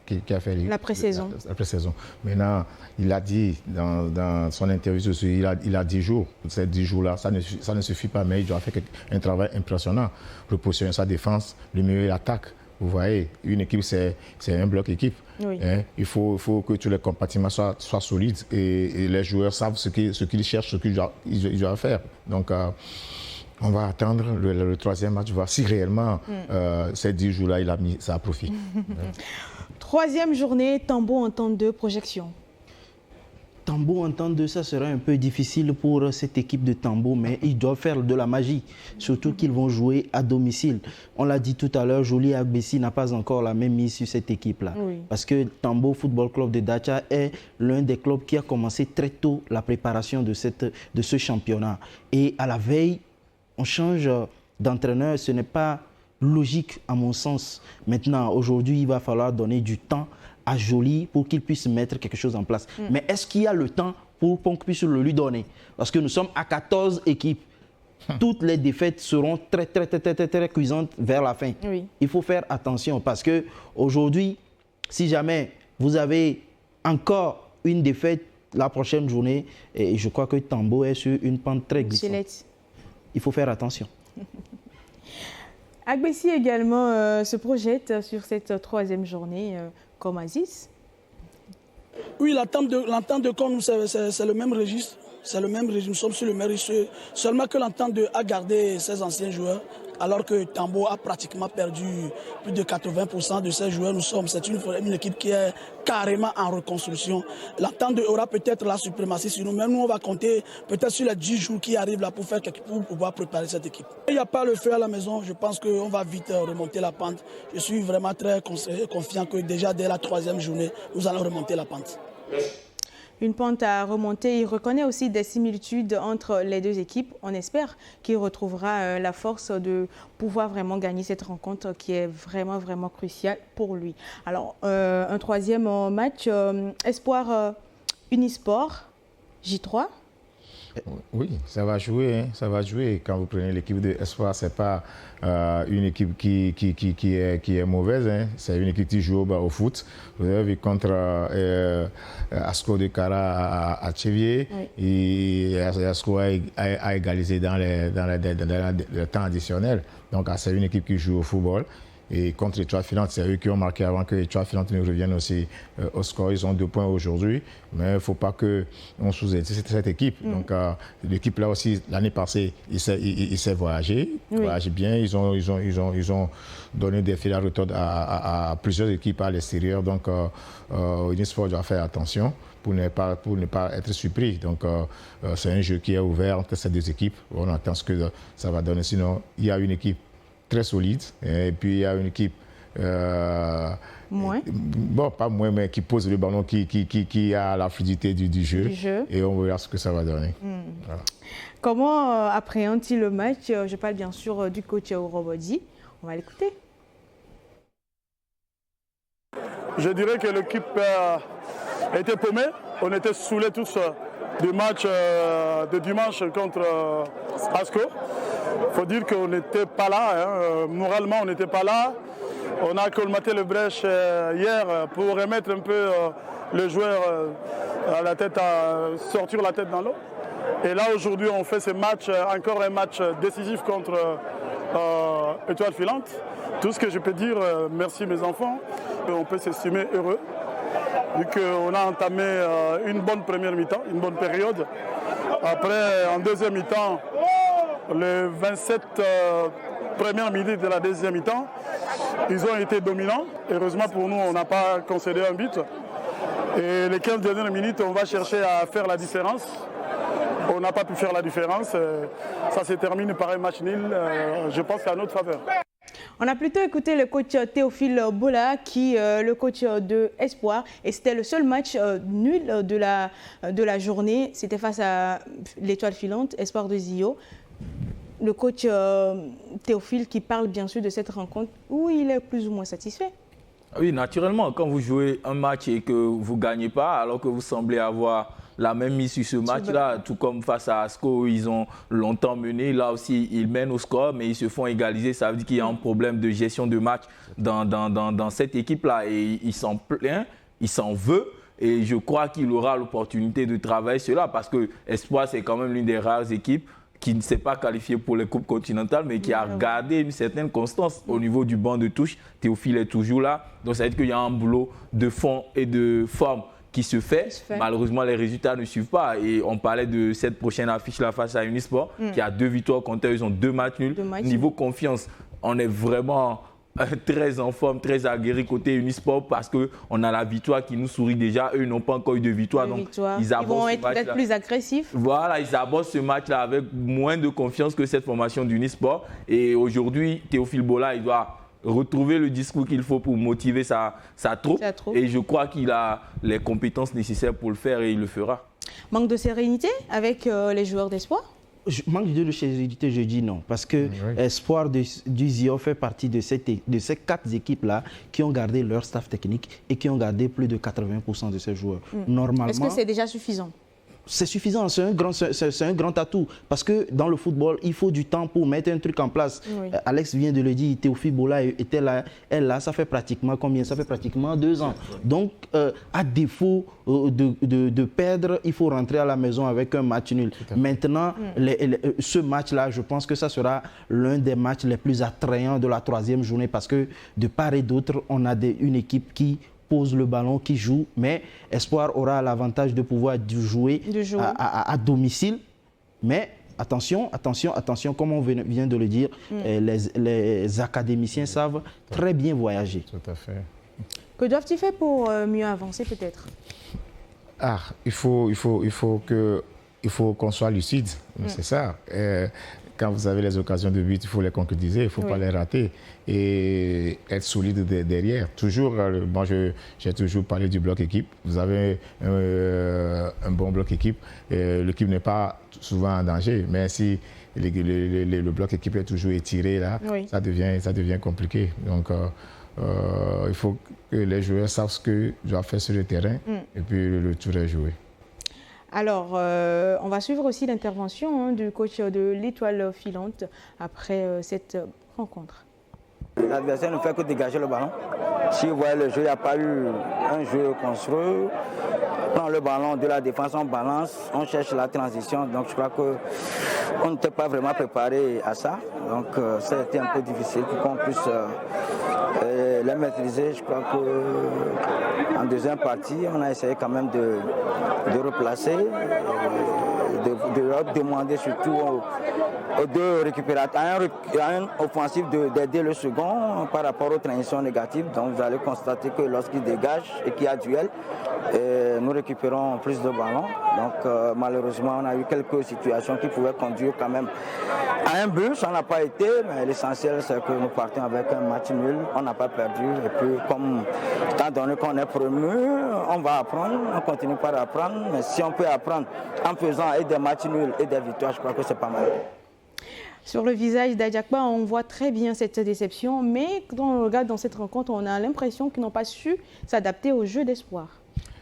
la pré-saison. La pré-saison. Maintenant, il a dit dans son interview, il a 10 jours. Ces 10 jours-là, ça ne suffit pas, mais il doit faire un travail impressionnant. Repositionner sa défense, le milieu et l'attaque. Vous voyez, une équipe, c'est un bloc équipe. Oui. Hein? Il faut que tous les compartiments soient solides et les joueurs savent ce qu'ils cherchent, ce qu'ils doivent faire. Donc, on va attendre le 3e match, voir si réellement ces 10 jours-là, il a mis ça à profit. 3e journée, Tambo Entente 2, projection. Tambo Entente 2, ça sera un peu difficile pour cette équipe de Tambo, mais ils doivent faire de la magie, surtout qu'ils vont jouer à domicile. On l'a dit tout à l'heure, Joly Agbessi n'a pas encore la même mise sur cette équipe-là. Oui. Parce que Tambo Football Club de Dacha est l'un des clubs qui a commencé très tôt la préparation de ce championnat. Et à la veille, on change d'entraîneur, ce n'est pas logique à mon sens. Maintenant, aujourd'hui, il va falloir donner du temps à Joly pour qu'il puisse mettre quelque chose en place. Mais est-ce qu'il y a le temps pour qu'on puisse le lui donner? Parce que nous sommes à 14 équipes. Toutes les défaites seront très cuisantes vers la fin. Oui. Il faut faire attention parce que aujourd'hui, si jamais vous avez encore une défaite la prochaine journée, et je crois que Tambo est sur une pente très glissante. Il faut faire attention. Agbessi également se projette sur cette 3e journée comme Aziz. Oui, l'entente de Con, c'est le même registre. C'est le même registre, nous sommes sur le même registre. Seulement que l'entente a gardé ses anciens joueurs, alors que Tambo a pratiquement perdu plus de 80% de ses joueurs. C'est une équipe qui est carrément en reconstruction. L'entente aura peut-être la suprématie sur nous, mais nous on va compter peut-être sur les 10 jours qui arrivent là pour pouvoir préparer cette équipe. Il n'y a pas le feu à la maison, je pense qu'on va vite remonter la pente. Je suis vraiment très confiant que déjà dès la 3e journée, nous allons remonter la pente. Une pente à remonter. Il reconnaît aussi des similitudes entre les 2 équipes. On espère qu'il retrouvera la force de pouvoir vraiment gagner cette rencontre qui est vraiment cruciale pour lui. Alors, un 3e match, Espoir Unisport, J3. Oui, ça va jouer. Hein, ça va jouer. Quand vous prenez l'équipe de Espoir, ce n'est pas une équipe qui est mauvaise. Hein. C'est une équipe qui joue au foot. Vous avez vu contre Asco de Cara à Tchevier. Oui. Et Asco a égalisé dans le temps additionnel. Donc, c'est une équipe qui joue au football. Et contre Étoile Filante, c'est eux qui ont marqué avant que Étoile Filante ne revienne aussi au score. Ils ont 2 points aujourd'hui, mais il ne faut pas qu'on sous-estime cette équipe. Donc l'équipe là aussi, l'année passée, il s'est voyagé bien. Ils ont donné des fils à retordre à plusieurs équipes à l'extérieur. Donc Unisport doit faire attention pour ne pas être surpris. Donc c'est un jeu qui est ouvert entre ces 2 équipes. On attend ce que ça va donner. Sinon, il y a une équipe très solide et puis il y a une équipe pas moins, mais qui pose le ballon, qui a la fluidité du jeu. Et on verra ce que ça va donner. Voilà. Comment appréhende-t-il le match? Je parle bien sûr du coach Orobodi. On va l'écouter. Je dirais que l'équipe était paumée. On était saoulés tous du match de dimanche contre Asco. Il faut dire qu'on n'était pas là. Moralement, on n'était pas là. On a colmaté le brèche hier pour remettre un peu les joueurs à la tête, à sortir la tête dans l'eau. Et là, aujourd'hui, on fait ce match, encore un match décisif contre Étoile Filante. Tout ce que je peux dire, merci mes enfants. On peut s'estimer heureux, vu qu'on a entamé une bonne première mi-temps, une bonne période. Après, en deuxième mi-temps, les 27 premières minutes de la deuxième mi-temps, ils ont été dominants. Heureusement pour nous, on n'a pas concédé un but. Et les 15 dernières minutes, on va chercher à faire la différence. On n'a pas pu faire la différence. Ça s'est terminé par un match nul. Je pense qu'à notre faveur. On a plutôt écouté le coach Théophile Bola, le coach de Espoir, et c'était le seul match nul de la journée. C'était face à l'Étoile Filante, Espoir de Zio. Le coach Théophile qui parle bien sûr de cette rencontre où il est plus ou moins satisfait. Oui, naturellement, quand vous jouez un match et que vous ne gagnez pas, alors que vous semblez avoir la même mise sur ce match-là, tout comme face à Asco, ils ont longtemps mené. Là aussi, ils mènent au score, mais ils se font égaliser. Ça veut dire qu'il y a un problème de gestion de match dans cette équipe-là. Et il s'en plaint, il s'en veut. Et je crois qu'il aura l'opportunité de travailler cela parce que Espoir, c'est quand même l'une des rares équipes qui ne s'est pas qualifiée pour les coupes continentales, mais qui a gardé une certaine constance au niveau du banc de touche. Théophile est toujours là. Donc ça veut dire qu'il y a un boulot de fond et de forme qui se fait. Malheureusement, les résultats ne suivent pas. Et on parlait de cette prochaine affiche-là face à Unisport, qui a 2 victoires contre eux. Ils ont 2 matchs nuls. Niveau confiance, on est vraiment très en forme, très aguerri côté Unisport parce qu'on a la victoire qui nous sourit déjà. Eux n'ont pas encore eu de victoire. Donc ils vont être peut-être plus agressifs. Voilà, ils abordent ce match-là avec moins de confiance que cette formation d'Unisport. Et aujourd'hui, Théophile Bola, il doit retrouver le discours qu'il faut pour motiver sa troupe. Et je crois qu'il a les compétences nécessaires pour le faire et il le fera. Manque de sérénité avec les joueurs d'Espoir? Manque de sérénité, je dis non. Parce que Espoir du Zio fait partie de ces 4 équipes-là qui ont gardé leur staff technique et qui ont gardé plus de 80% de ces joueurs. Normalement, est-ce que c'est déjà suffisant? C'est suffisant, c'est un grand atout. Parce que dans le football, il faut du temps pour mettre un truc en place. Alex vient de le dire, Théophile Bola était là, ça fait pratiquement combien? Ça fait pratiquement 2 ans. Donc, à défaut de perdre, il faut rentrer à la maison avec un match nul. Maintenant, ce match-là, je pense que ça sera l'un des matchs les plus attrayants de la 3e journée parce que de part et d'autre, on a une équipe qui pose le ballon, qui joue, mais Espoir aura l'avantage de pouvoir jouer à domicile. Mais attention, comme on vient de le dire, les académiciens savent très bien voyager. Tout à fait. Que doivent-ils faire pour mieux avancer peut-être? Il faut qu'on soit lucide, c'est ça. Quand vous avez les occasions de but, il faut les concrétiser, il ne faut pas les rater et être solide derrière. Toujours, moi j'ai toujours parlé du bloc équipe. Vous avez un bon bloc équipe. L'équipe n'est pas souvent en danger, mais si le bloc équipe est toujours étiré, là, ça devient compliqué. Donc, il faut que les joueurs savent ce qu'ils doivent faire sur le terrain et puis le tour est joué. Alors, on va suivre aussi l'intervention du coach de l'Étoile Filante après cette rencontre. L'adversaire ne fait que dégager le ballon. Si vous voyez le jeu, il n'y a pas eu un jeu construit. On prend le ballon de la défense, on balance, on cherche la transition. Donc je crois qu'on n'était pas vraiment préparé à ça. Donc ça a été un peu difficile pour qu'on puisse les maîtriser. Je crois qu'en deuxième partie, on a essayé quand même de replacer, de leur demander surtout aux deux récupérateurs, à un offensif d'aider le second par rapport aux transitions négatives. Donc vous allez constater que lorsqu'il dégage et qu'il y a duel, nous récupérons plus de ballons. Donc malheureusement, on a eu quelques situations qui pouvaient conduire quand même à un but. Ça n'a pas été, mais l'essentiel c'est que nous partons avec un match nul. On n'a pas perdu. Et puis comme étant donné qu'on est promu, on va apprendre, on continue par apprendre. Mais si on peut apprendre en faisant et des matchs nuls et des victoires, je crois que c'est pas mal. Sur le visage d'Adiakba, on voit très bien cette déception, mais quand on regarde dans cette rencontre, on a l'impression qu'ils n'ont pas su s'adapter au jeu d'espoir.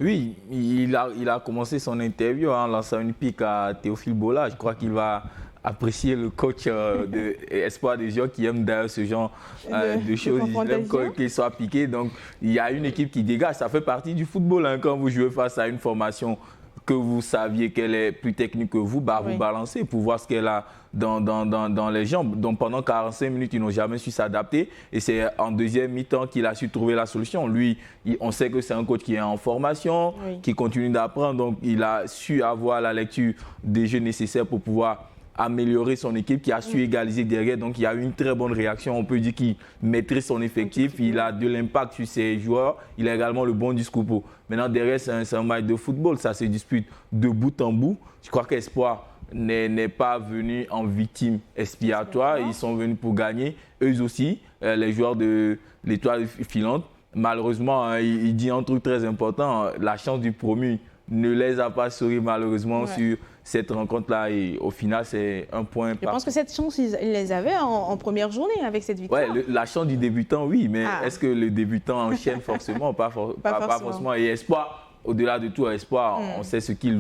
Oui, il a commencé son interview en lançant une pique à Théophile Bola. Je crois qu'il va apprécier le coach de Espoir des Jeux qui aime d'ailleurs ce genre de choses. Il aime qu'il soit piqué. Donc, il y a une équipe qui dégage. Ça fait partie du football. Hein, quand vous jouez face à une formation que vous saviez qu'elle est plus technique que vous, bah, vous balancez pour voir ce qu'elle a dans les jambes. Donc pendant 45 minutes, ils n'ont jamais su s'adapter. Et c'est en deuxième mi-temps qu'il a su trouver la solution. Lui, on sait que c'est un coach qui est en formation, qui continue d'apprendre. Donc il a su avoir la lecture des jeux nécessaires pour pouvoir améliorer son équipe, qui a su égaliser derrière. Donc il y a eu une très bonne réaction. On peut dire qu'il maîtrise son effectif, il a de l'impact sur ses joueurs, il a également le bon discours. Maintenant derrière, c'est un match de football, ça se dispute de bout en bout. Je crois qu'Espoir n'est pas venu en victime expiatoire, ils sont venus pour gagner. Eux aussi, les joueurs de l'Étoile filante, malheureusement, il dit un truc très important, la chance du promu ne les a pas souri malheureusement sur cette rencontre-là, et au final, c'est un point. Je pense que cette chance, ils les avaient en première journée avec cette victoire. Oui, la chance du débutant, oui, mais est-ce que le débutant enchaîne forcément? Pas forcément. Et Espoir, au-delà de tout, Espoir, on sait ce qu'il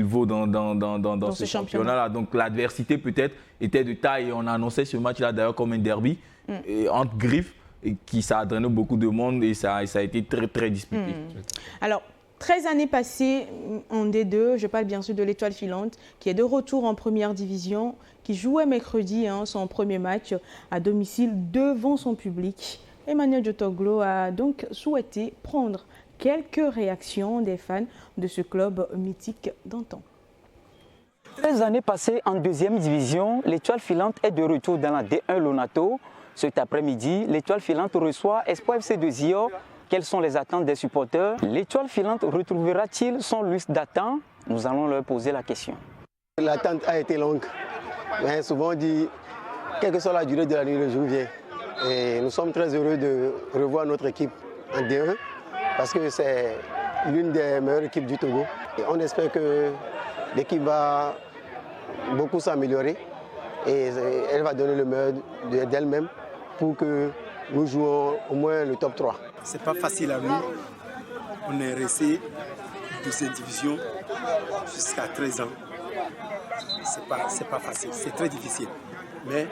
vaut dans ce championnat-là. Donc l'adversité peut-être était de taille, et on a annoncé ce match-là d'ailleurs comme un derby entre griffes, qui ça a drainé beaucoup de monde, et ça a été très, très disputé. Alors, 13 années passées en D2, je parle bien sûr de l'Étoile filante, qui est de retour en première division, qui jouait mercredi son premier match à domicile devant son public. Emmanuel Jotoglo a donc souhaité prendre quelques réactions des fans de ce club mythique d'antan. 13 années passées en deuxième division, l'Étoile filante est de retour dans la D1 Lonato. Cet après-midi, l'Étoile filante reçoit Espoir FC de Zio. Quelles sont les attentes des supporters? L'Étoile filante retrouvera-t-il son lustre d'attente? Nous allons leur poser la question. L'attente a été longue, mais souvent on dit, quelle que soit la durée de la nuit, le jour vient. Et nous sommes très heureux de revoir notre équipe en D1, parce que c'est l'une des meilleures équipes du Togo. Et on espère que l'équipe va beaucoup s'améliorer et elle va donner le meilleur d'elle-même pour que nous jouons au moins le top 3. C'est pas facile à nous. On est resté de cette division jusqu'à 13 ans. C'est pas facile, c'est très difficile. Mais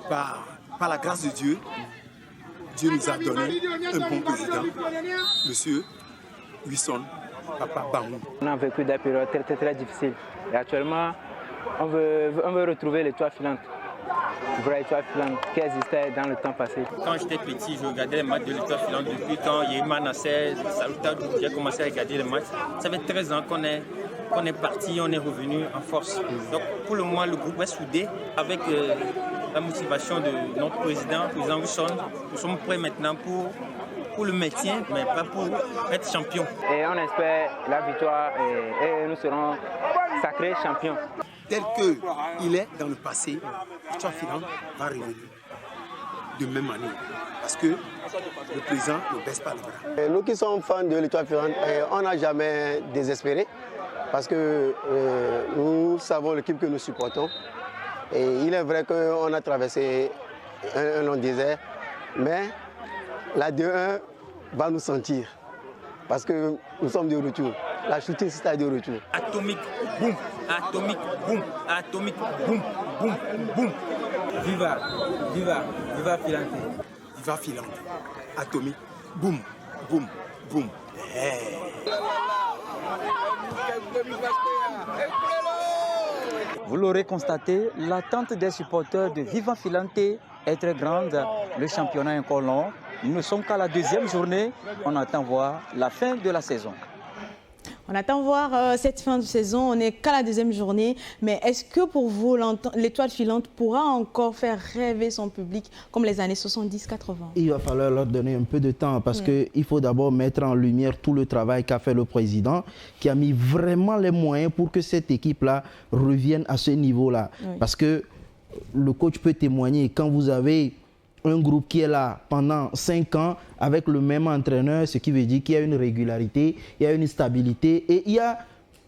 par la grâce de Dieu, Dieu nous a donné un bon président, monsieur Wilson Papa Bangou. On a vécu des périodes très, très difficiles. Et actuellement, on veut retrouver l'Étoile filante. Vraie Étoile filante qui existait dans le temps passé. Quand j'étais petit, je regardais les matchs de l'Étoile filante. Depuis quand Yéman Nasser, j'ai commencé à regarder les matchs. Ça fait 13 ans qu'on est parti, on est revenu en force. Donc pour le moment, le groupe est soudé avec la motivation de notre président Wilson. Nous sommes prêts maintenant pour le maintien, mais pas pour être champion. Et on espère la victoire et nous serons sacrés champions. Tel qu'il est dans le passé, l'Étoile filante va revenir de même manière. Parce que le président ne baisse pas le bras. Nous qui sommes fans de l'Étoile filante, on n'a jamais désespéré. Parce que nous savons l'équipe que nous supportons. Et il est vrai qu'on a traversé un long désert. Mais la 2-1 va nous sentir. Parce que nous sommes de retour. La shooting star est de retour. Atomique, boum, atomique, boum, atomique, boum, boum, boum. Viva Filante. Viva Filante. Atomique, boum, boum, boum. Hey. Vous l'aurez constaté, l'attente des supporters de Viva Filante est très grande. Le championnat est encore long. Nous ne sommes qu'à la deuxième journée. On attend voir la fin de la saison. On attend voir cette fin de saison, on n'est qu'à la deuxième journée. Mais est-ce que pour vous, l'étoile filante pourra encore faire rêver son public comme les années 70-80? Il va falloir leur donner un peu de temps parce qu'il faut d'abord mettre en lumière tout le travail qu'a fait le président, qui a mis vraiment les moyens pour que cette équipe-là revienne à ce niveau-là. Oui. Parce que le coach peut témoigner, quand vous avez un groupe qui est là pendant 5 ans avec le même entraîneur, ce qui veut dire qu'il y a une régularité, il y a une stabilité et il y a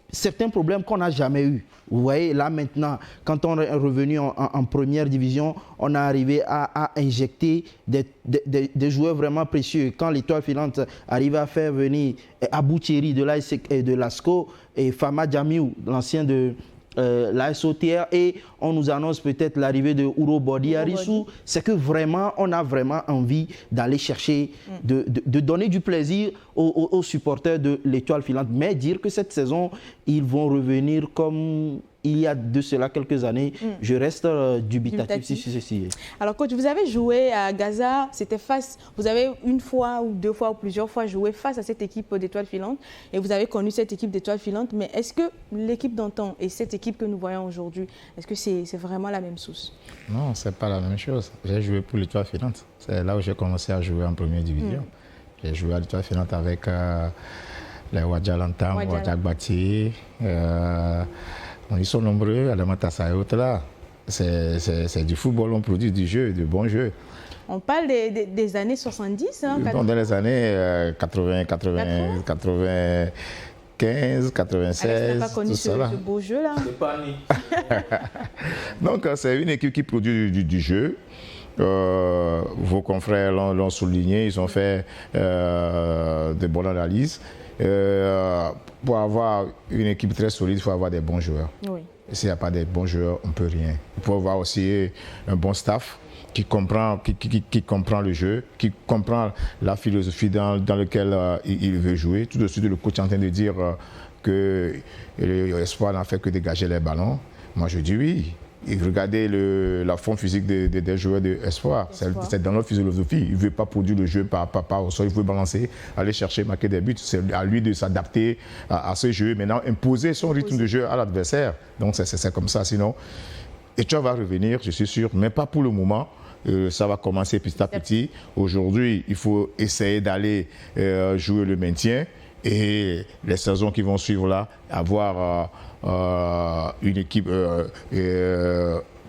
certains problèmes qu'on n'a jamais eu. Vous voyez, là maintenant, quand on est revenu en première division, on a arrivé à injecter des joueurs vraiment précieux. Quand l'étoile filante arrive à faire venir Aboucheri de l'ASCO et Fama Djamiou, l'ancien de la SOTR, et on nous annonce peut-être l'arrivée de Ouro Bodi Arissou, c'est que vraiment, on a vraiment envie d'aller chercher, de donner du plaisir aux supporters de l'étoile filante, mais dire que cette saison, ils vont revenir comme il y a de cela quelques années. Je reste dubitatif sur ceci. Alors coach, vous avez joué à Gaza, c'était face, vous avez une fois ou deux fois ou plusieurs fois joué face à cette équipe d'étoiles filantes et vous avez connu cette équipe d'étoiles filantes, mais est-ce que l'équipe d'antan et cette équipe que nous voyons aujourd'hui, est-ce que c'est vraiment la même source? Non, c'est pas la même chose. J'ai joué pour l'étoile filante. C'est là où j'ai commencé à jouer en première division. J'ai joué à l'étoile filante avec les Wadjalantam, Wadjak Bati. Ils sont nombreux à la Matassa et autres là. C'est du football, on produit du jeu, du bon jeu. On parle des années 70, hein, dans les années 80, 95, 96, pas connu tout ça. Ce beau jeu là. C'est pas ni. Donc c'est une équipe qui produit du jeu. Vos confrères l'ont souligné, ils ont fait de bonnes analyses. Pour avoir une équipe très solide, il faut avoir des bons joueurs. Oui. S'il n'y a pas de bons joueurs, on ne peut rien. Il faut avoir aussi un bon staff qui comprend le jeu, qui comprend la philosophie dans laquelle il veut jouer. Tout de suite, le coach est en train de dire que l'espoir n'a fait que dégager les ballons. Moi, je dis oui. Et regardez la forme physique des joueurs de Espoir. C'est dans notre philosophie. Il ne veut pas produire le jeu par au sol, il veut balancer, aller chercher, marquer des buts. C'est à lui de s'adapter à ce jeu. Maintenant, imposer son rythme de jeu à l'adversaire. Donc c'est comme ça. Sinon, et tu vas revenir, je suis sûr, mais pas pour le moment. Ça va commencer petit à petit. Aujourd'hui, il faut essayer d'aller jouer le maintien. Et les saisons qui vont suivre là, avoir une équipe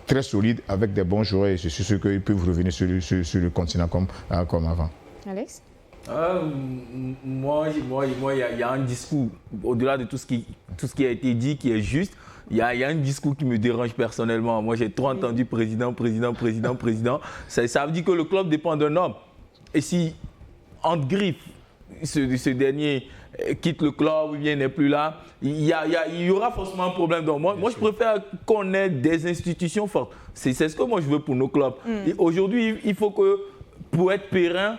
très solide avec des bons joueurs et je suis sûr qu'ils peuvent revenir sur le continent comme avant. Alex? Moi, il y a un discours, au-delà de tout ce qui a été dit, qui est juste. Il y a un discours qui me dérange personnellement. Moi, j'ai trop entendu président. Ça veut dire que le club dépend d'un homme. Et si, entre griffes, ce dernier quitte le club ou bien n'est plus là, il y aura forcément un problème. Donc moi je préfère qu'on ait des institutions fortes. C'est ce que moi je veux pour nos clubs. Aujourd'hui, il faut que, pour être périn,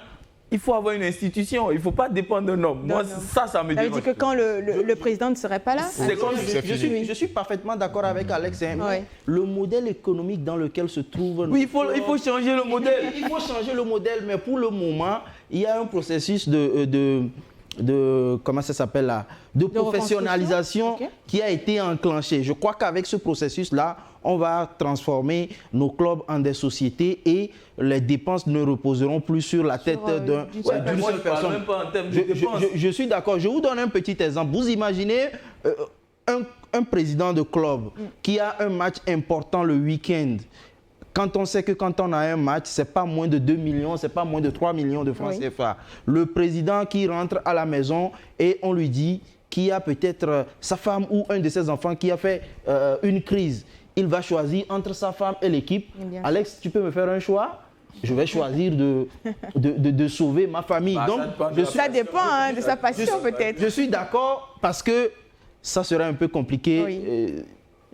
il faut avoir une institution. Il ne faut pas dépendre d'un homme. Moi, ça me dérange. Ça veut dire que quand le président ne serait pas là, je suis parfaitement d'accord avec Alex. Hein, oui. Le modèle économique dans lequel se trouve... Oui, il faut changer le modèle. Il faut changer le modèle, mais pour le moment, il y a un processus comment ça s'appelle là, de professionnalisation qui a été enclenché. Je crois qu'avec ce processus-là, on va transformer nos clubs en des sociétés et les dépenses ne reposeront plus sur la tête d'une seule personne. Je suis d'accord. Je vous donne un petit exemple. Vous imaginez un président de club qui a un match important le week-end. Quand on sait que quand on a un match, ce n'est pas moins de 2 millions, ce n'est pas moins de 3 millions de francs CFA. Le président qui rentre à la maison et on lui dit qu'il y a peut-être sa femme ou un de ses enfants qui a fait une crise. Il va choisir entre sa femme et l'équipe. Alex, tu peux me faire un choix? Je vais choisir de sauver ma famille. Donc, ça dépend de sa passion peut-être. Je suis d'accord parce que ça serait un peu compliqué. Oui.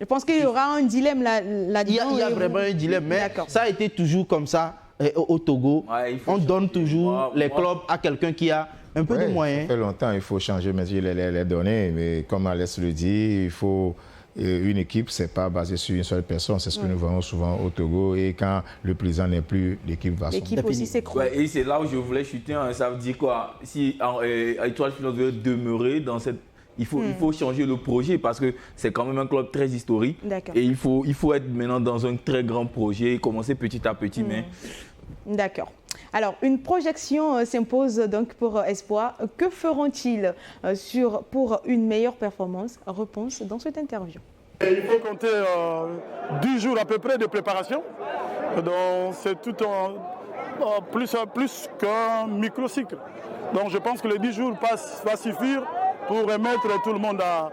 Je pense qu'il y aura un dilemme là-dedans. Il y a vraiment un dilemme, mais ça a été toujours comme ça au Togo. On donne toujours les clubs à quelqu'un qui a un peu de moyens. Ça fait longtemps, il faut changer les données, mais comme Alex le dit, il faut une équipe, ce n'est pas basé sur une seule personne. C'est ce que nous voyons souvent au Togo. Et quand le président n'est plus, l'équipe va sombrer. L'équipe aussi s'écroule. Ouais, et c'est là où je voulais chuter. Ça veut dire quoi? Si Étoile Filante veut demeurer dans cette... Il faut changer le projet parce que c'est quand même un club très historique. Et il faut être maintenant dans un très grand projet, commencer petit à petit. Mais... D'accord. Alors, une projection s'impose donc pour Espoir. Que feront-ils pour une meilleure performance? Réponse dans cette interview. Il faut compter 10 jours à peu près de préparation. Donc, c'est tout plus qu'un microcycle. Donc, je pense que les 10 jours va suffire pour mettre tout le monde à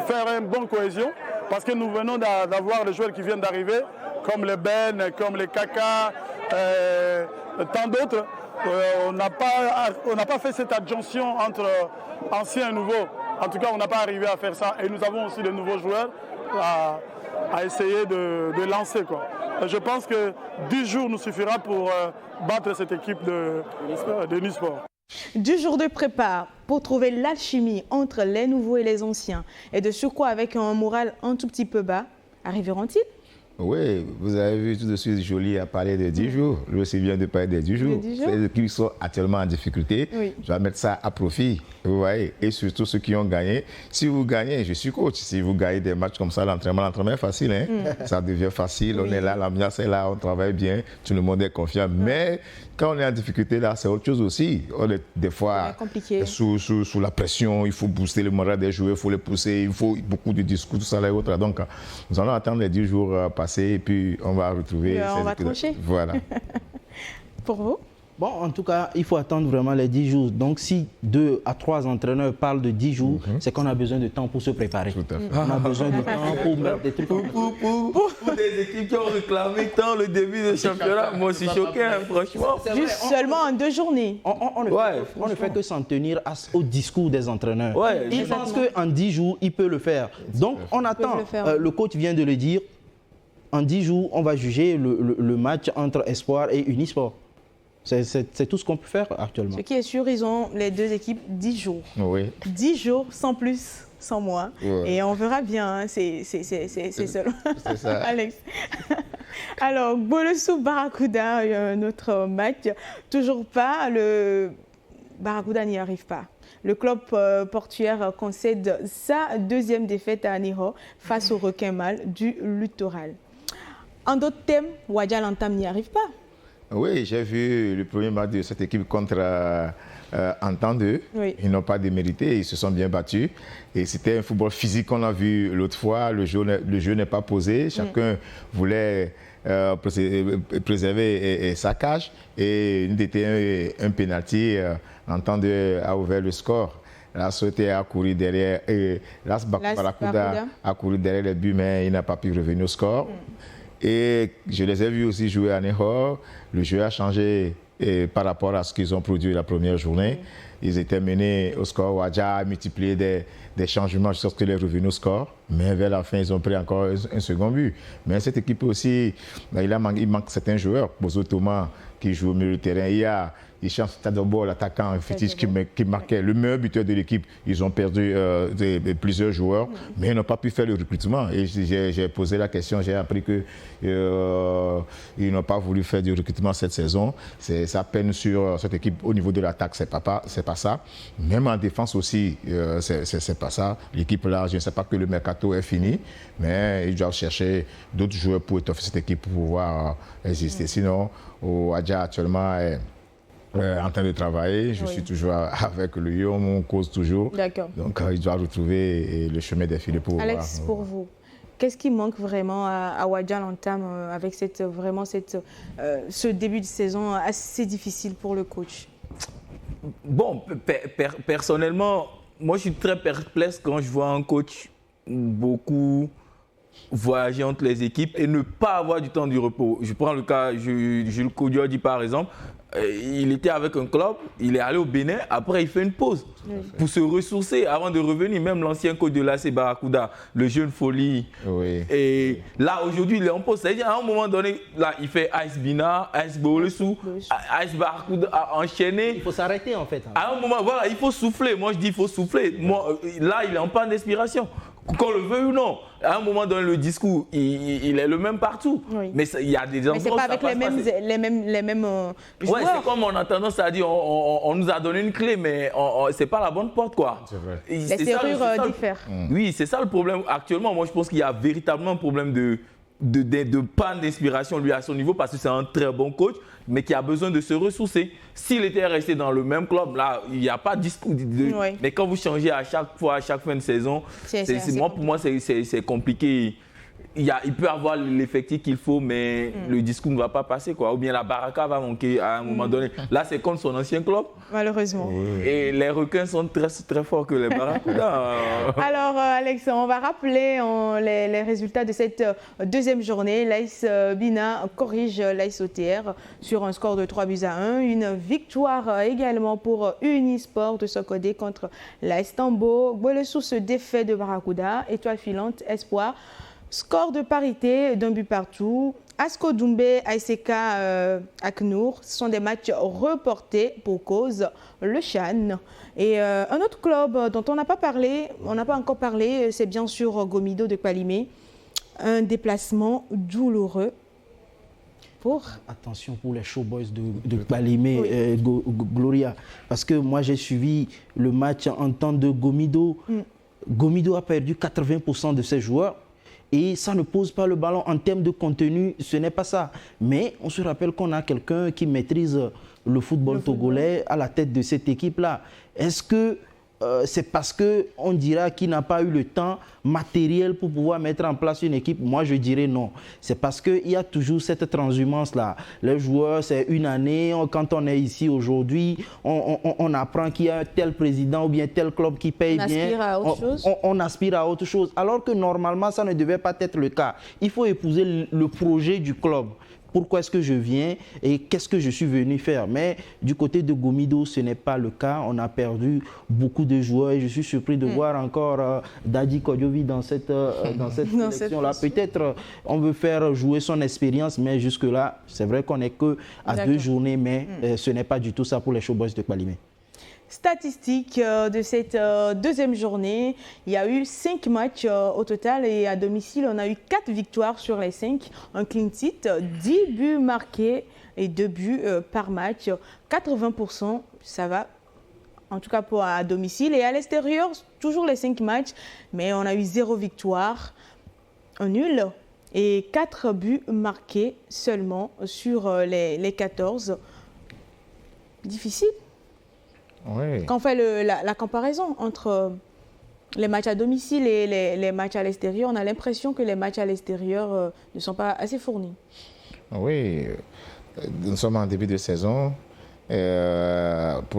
faire une bonne cohésion. Parce que nous venons d'avoir les joueurs qui viennent d'arriver, comme les Ben, comme les Kaka, tant d'autres. On n'a pas fait cette adjonction entre anciens et nouveaux. En tout cas, on n'a pas arrivé à faire ça. Et nous avons aussi de nouveaux joueurs à essayer de lancer, quoi. Je pense que 10 jours nous suffira pour battre cette équipe de Nisport. 10 jours de prépa pour trouver l'alchimie entre les nouveaux et les anciens. Et de surcroît avec un moral un tout petit peu bas, arriveront-ils? Oui, vous avez vu tout de suite Joly a parlé de 10 jours. Lui aussi vient de parler de 10 jours. Les équipes qui sont actuellement en difficulté, je vais mettre ça à profit. Vous voyez, et surtout ceux qui ont gagné. Si vous gagnez, je suis coach. Si vous gagnez des matchs comme ça, l'entraînement est facile. Hein? Ça devient facile. On est là, l'ambiance est là, on travaille bien, tout le monde est confiant. Mais quand on est en difficulté, là, c'est autre chose aussi. On est des fois sous la pression. Il faut booster le moral des joueurs, il faut les pousser, il faut beaucoup de discours, tout ça et autres. Donc, nous allons attendre les 10 jours passer et puis on va retrouver. On va trancher. Voilà. Pour vous? Bon, en tout cas, il faut attendre vraiment les 10 jours. Donc, si 2 à 3 entraîneurs parlent de 10 jours, c'est qu'on a besoin de temps pour se préparer. Tout à fait. On a besoin de temps pour mettre des trucs. Pour des équipes qui ont réclamé tant le début du championnat, moi, je suis choqué, hein, franchement. Juste seulement en 2 journées. On ne fait que s'en tenir au discours des entraîneurs. Je pense qu'en 10 jours, il peut le faire. Donc, on attend. Le coach vient de le dire. En 10 jours, on va juger le match entre Espoir et Unisport. C'est tout ce qu'on peut faire actuellement. Ce qui est sûr, ils ont les deux équipes 10 jours. Oui. 10 jours, sans plus, sans moins. Ouais. Et on verra bien, hein, c'est seul. C'est ça. Alex. Alors, Bolesou Barracuda, notre match. Toujours pas, le Barracuda n'y arrive pas. Le club portuaire concède sa deuxième défaite à Aniro face au requin mâle du littoral. En d'autres thèmes, Wadja Lantam n'y arrive pas. Oui, j'ai vu le premier match de cette équipe contre Entendeux. Oui. Ils n'ont pas démérité, ils se sont bien battus. Et c'était un football physique qu'on a vu l'autre fois. Le jeu n'est pas posé. Chacun voulait préserver sa cage. Et il était un pénalty. Entendeux a ouvert le score. La Sauté a couru derrière. Las Barracuda a couru derrière les buts, mais il n'a pas pu revenir au score. Et je les ai vus aussi jouer à Nehor. Le jeu a changé par rapport à ce qu'ils ont produit la première journée. Ils étaient menés au score. Wadja a multiplié des changements jusqu'à ce qu'il est revenu au score. Mais vers la fin, ils ont pris encore un second but. Mais cette équipe aussi, il manque certains joueurs. Bozo Thomas qui joue au milieu du terrain. Il y a Hicham Tadobo, l'attaquant fétiche qui marquait le meilleur buteur de l'équipe. Ils ont perdu plusieurs joueurs, mais ils n'ont pas pu faire le recrutement. Et j'ai posé la question, j'ai appris qu'ils n'ont pas voulu faire du recrutement cette saison. Ça peine sur cette équipe au niveau de l'attaque, c'est pas ça. Même en défense aussi, c'est pas ça. L'équipe là, je ne sais pas que le mercato est fini, mais ils doivent chercher d'autres joueurs pour étoffer cette équipe pour pouvoir exister. Sinon, Wadja actuellement est en train de travailler, je suis toujours avec lui, on cause toujours. D'accord. Donc il doit retrouver le chemin des filets pour Alex, pour vous, qu'est-ce qui manque vraiment à Wadja Lantam avec ce début de saison assez difficile pour le coach? Bon, personnellement, moi je suis très perplexe quand je vois un coach beaucoup voyager entre les équipes et ne pas avoir du temps du repos. Je prends le cas, Jules Koudiodi par exemple. il était avec un club, il est allé au Bénin, après il fait une pause pour se ressourcer avant de revenir. Même l'ancien coach de l'AC Barracuda, le jeune Folie. Et là, aujourd'hui, il est en pause. C'est-à-dire, à un moment donné, là, il fait AS Bina, AS Bolesu, AS Barracuda enchaîné. Il faut s'arrêter en fait. À un moment, voilà, il faut souffler. Moi, je dis il faut souffler. Moi, là, il est en panne d'inspiration. Qu'on le veut ou non, à un moment donné, le discours, il est le même partout. Mais il y a des endroits. Mais c'est pas avec les mêmes joueurs. Ouais, c'est comme on a tendance à dire, on nous a donné une clé, mais c'est pas la bonne porte, quoi. C'est vrai. Les serrures diffèrent. Oui, c'est ça le problème. Actuellement, moi, je pense qu'il y a véritablement un problème de panne d'inspiration, lui, à son niveau, parce que c'est un très bon coach, mais qui a besoin de se ressourcer. S'il était resté dans le même club, là, il n'y a pas de discours. Mais quand vous changez à chaque fois, à chaque fin de saison, pour moi, c'est compliqué. Il peut avoir l'effectif qu'il faut, mais le discours ne va pas passer, quoi. Ou bien la baraka va manquer à un moment donné. Là, c'est contre son ancien club. Malheureusement. Et les requins sont très forts que les barracudas. Alors, Alex, on va rappeler les résultats de cette deuxième journée. L'AS Bina corrige l'AS OTR sur un score de 3-1. Une victoire également pour Unisport de Sokodé contre l'AS Tambo. Bolesu se défait de Barracuda. Étoile filante, Espoir. Score de parité d'un but partout. Asko Doumbé, ASK Aknour, ce sont des matchs reportés pour cause le Chan. Et un autre club dont on n'a pas encore parlé, c'est bien sûr Gomido de Kpalimé. Un déplacement douloureux. Attention pour les showboys de Kpalimé, Gloria, parce que moi j'ai suivi le match en temps de Gomido. Gomido a perdu 80% de ses joueurs. Et ça ne pose pas le ballon en termes de contenu, ce n'est pas ça. Mais on se rappelle qu'on a quelqu'un qui maîtrise le football togolais à la tête de cette équipe-là. Est-ce que c'est parce qu'on dira qu'il n'a pas eu le temps matériel pour pouvoir mettre en place une équipe? Moi, je dirais non. C'est parce qu'il y a toujours cette transhumance-là. Les joueurs, c'est une année. Quand on est ici aujourd'hui, on apprend qu'il y a tel président ou bien tel club qui paye bien. On aspire à autre chose. Alors que normalement, ça ne devait pas être le cas. Il faut épouser le projet du club. Pourquoi est-ce que je viens et qu'est-ce que je suis venu faire? Mais du côté de Gomido, ce n'est pas le cas. On a perdu beaucoup de joueurs et je suis surpris de voir encore Dadi Kodjovi dans cette sélection-là. Peut-être on veut faire jouer son expérience, mais jusque-là, c'est vrai qu'on n'est qu'à 2 journées, mais ce n'est pas du tout ça pour les Showboys de Kpalimé. Statistiques de cette deuxième journée, il y a eu 5 matchs au total et à domicile, on a eu 4 victoires sur les 5, un clean sheet, 10 buts marqués et 2 buts par match, 80%, ça va en tout cas pour à domicile. Et à l'extérieur, toujours les 5 matchs, mais on a eu 0 victoire, un nul et 4 buts marqués seulement sur les 14. Difficile. Oui. Quand on fait la comparaison entre les matchs à domicile et les matchs à l'extérieur, on a l'impression que les matchs à l'extérieur ne sont pas assez fournis. Oui, nous sommes en début de saison. Pour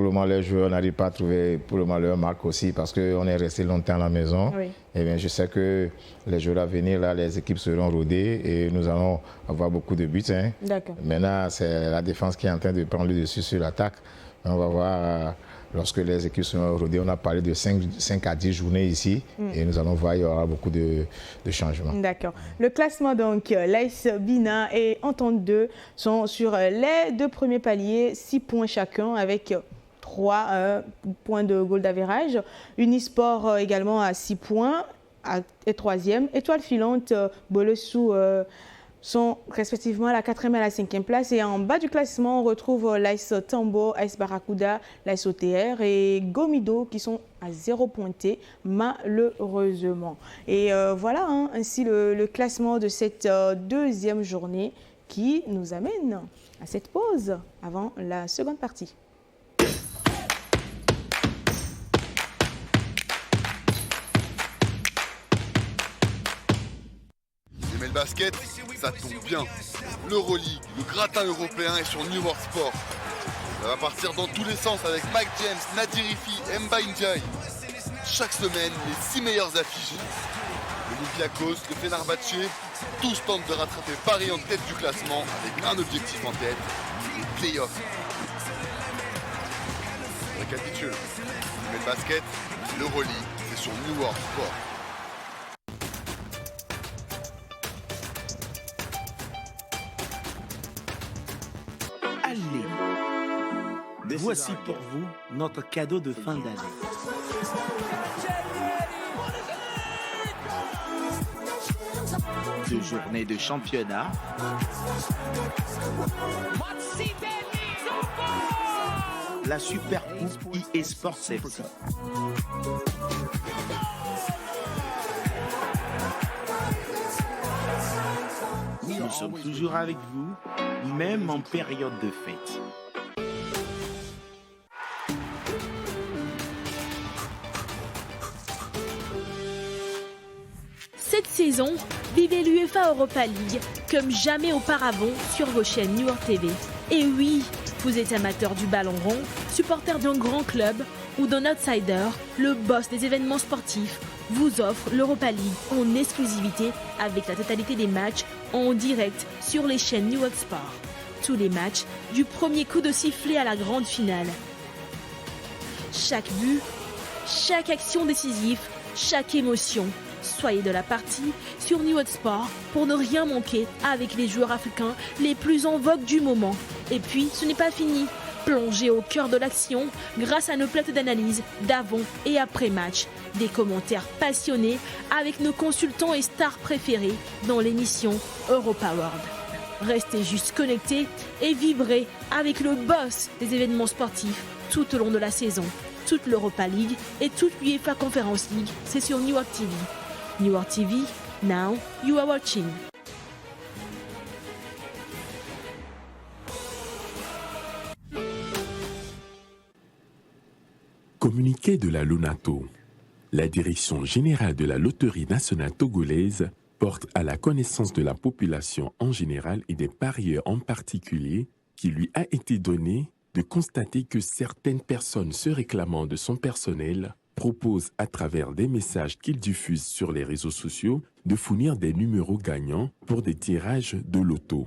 le moment, les joueurs n'arrivent pas à trouver pour le moment leur marque aussi parce qu'on est resté longtemps à la maison. Oui. Et bien, je sais que les jours à venir, là, les équipes seront rodées et nous allons avoir beaucoup de buts. Hein. D'accord. Maintenant, c'est la défense qui est en train de prendre le dessus sur l'attaque. On va voir lorsque les équipes seront rodées. On a parlé de 5 à 10 journées ici et nous allons voir, il y aura beaucoup de changements. D'accord. Le classement, donc, l'AS Bina et Entente 2 sont sur les 2 premiers paliers, 6 points chacun avec 3 points de goal d'average. Unisport également à 6 points et 3e. Étoile filante, Bolesu sont respectivement à la 4e et à la 5e place. Et en bas du classement, on retrouve l'AS Tambo, AS Barracuda, l'AS OTR et Gomido qui sont à 0 pointé, malheureusement. Et voilà ainsi le classement de cette deuxième journée qui nous amène à cette pause avant la seconde partie. Le basket, ça tombe bien. L'Euroleague, le gratin européen est sur New World Sport. Ça va partir dans tous les sens avec Mike James, Nadir Rifi, Mba Ndiaye. Chaque semaine, les 6 meilleures affiches. L'Olympiakos, le Fenerbahçe, tous tentent de rattraper Paris en tête du classement avec un objectif en tête, les playoffs. récapitule. Mais le basket, l'Euroleague, c'est sur New World Sport. Allez, voici pour vous notre cadeau de fin d'année. Deux journées de championnat, la Super Coupe eSports FC. Nous sommes toujours avec vous, même en période de fête. Cette saison, vivez l'UEFA Europa League comme jamais auparavant sur vos chaînes New World TV. Et oui, vous êtes amateur du ballon rond, supporter d'un grand club ou d'un outsider, le boss des événements sportifs vous offre l'Europa League en exclusivité avec la totalité des matchs en direct sur les chaînes New World Sport. Tous les matchs, du premier coup de sifflet à la grande finale. Chaque but, chaque action décisive, chaque émotion. Soyez de la partie sur New World Sport pour ne rien manquer avec les joueurs africains les plus en vogue du moment. Et puis, ce n'est pas fini. Plongez au cœur de l'action grâce à nos plateaux d'analyse d'avant et après match. Des commentaires passionnés avec nos consultants et stars préférés dans l'émission Europowered. Restez juste connectés et vibrez avec le boss des événements sportifs tout au long de la saison. Toute l'Europa League et toute l'UEFA Conference League, c'est sur New World TV. New World TV, now you are watching. Communiqué de la LONATO. La Direction générale de la Loterie nationale togolaise porte à la connaissance de la population en général et des parieurs en particulier qu'il lui a été donné de constater que certaines personnes se réclamant de son personnel proposent à travers des messages qu'ils diffusent sur les réseaux sociaux de fournir des numéros gagnants pour des tirages de loto.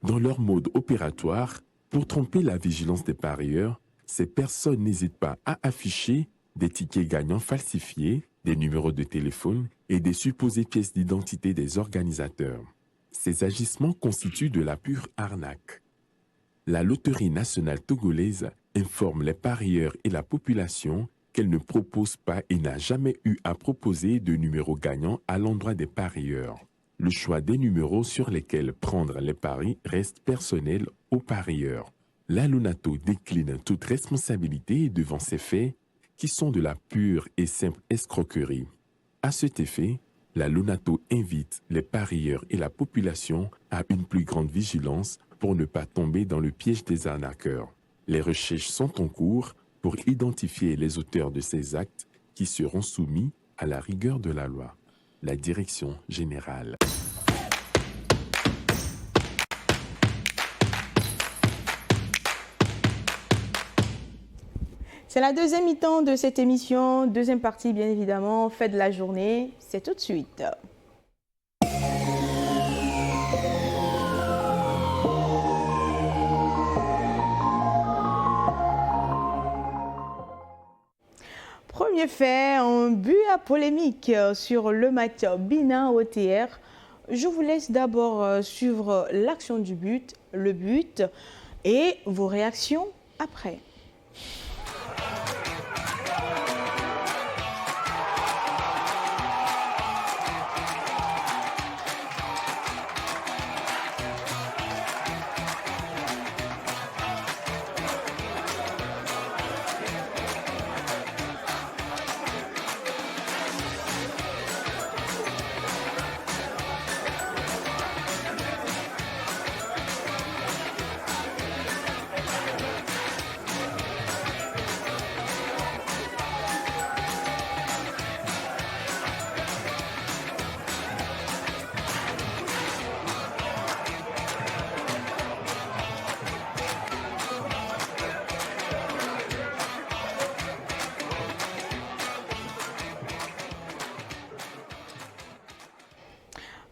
Dans leur mode opératoire, pour tromper la vigilance des parieurs, ces personnes n'hésitent pas à afficher des tickets gagnants falsifiés, des numéros de téléphone et des supposées pièces d'identité des organisateurs. Ces agissements constituent de la pure arnaque. La Loterie nationale togolaise informe les parieurs et la population qu'elle ne propose pas et n'a jamais eu à proposer de numéros gagnants à l'endroit des parieurs. Le choix des numéros sur lesquels prendre les paris reste personnel aux parieurs. La LONATO décline toute responsabilité devant ces faits qui sont de la pure et simple escroquerie. À cet effet, la LONATO invite les parieurs et la population à une plus grande vigilance pour ne pas tomber dans le piège des arnaqueurs. Les recherches sont en cours pour identifier les auteurs de ces actes qui seront soumis à la rigueur de la loi. La Direction générale. C'est la deuxième mi-temps de cette émission. Deuxième partie, bien évidemment, fait de la journée. C'est tout de suite. Premier fait, un but à polémique sur le match Bénin-OTR. Je vous laisse d'abord suivre l'action du but, le but et vos réactions après.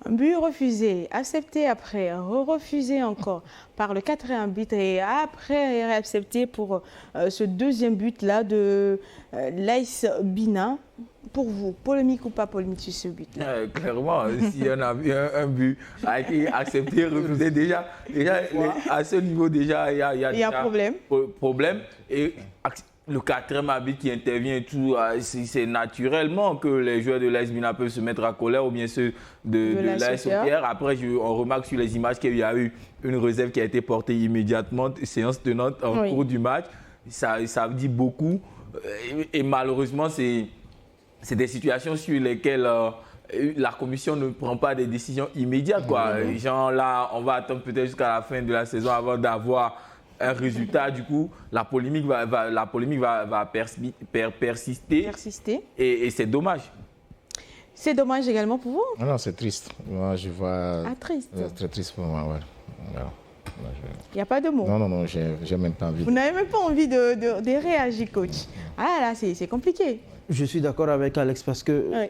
Un but refusé, accepté après, refusé encore par le 4e arbitre et après réaccepté pour ce deuxième but-là de l'AS Bina. Pour vous, polémique ou pas polémique sur ce but? Clairement, s'il y en a un but a été accepté, refusé, déjà à ce niveau, déjà, il y a un problème. Et le 4e arbitre qui intervient et tout, c'est naturellement que les joueurs de l'AS Bina peuvent se mettre à colère ou bien ceux de l'AS Pierre. Après, on remarque sur les images qu'il y a eu une réserve qui a été portée immédiatement, séance tenante en cours du match. Ça dit beaucoup. Et malheureusement, c'est des situations sur lesquelles la commission ne prend pas des décisions immédiates. Genre là, on va attendre peut-être jusqu'à la fin de la saison avant d'avoir un résultat. Du coup, la polémique va persister. Et c'est dommage. C'est dommage également pour vous? Non, c'est triste. Moi, je vois... Ah, triste. Très triste pour moi, ouais. Il n'y a pas de mots. Non, j'ai même pas envie. Vous n'avez même pas envie de réagir, coach. Ah là, c'est compliqué. Je suis d'accord avec Alex parce que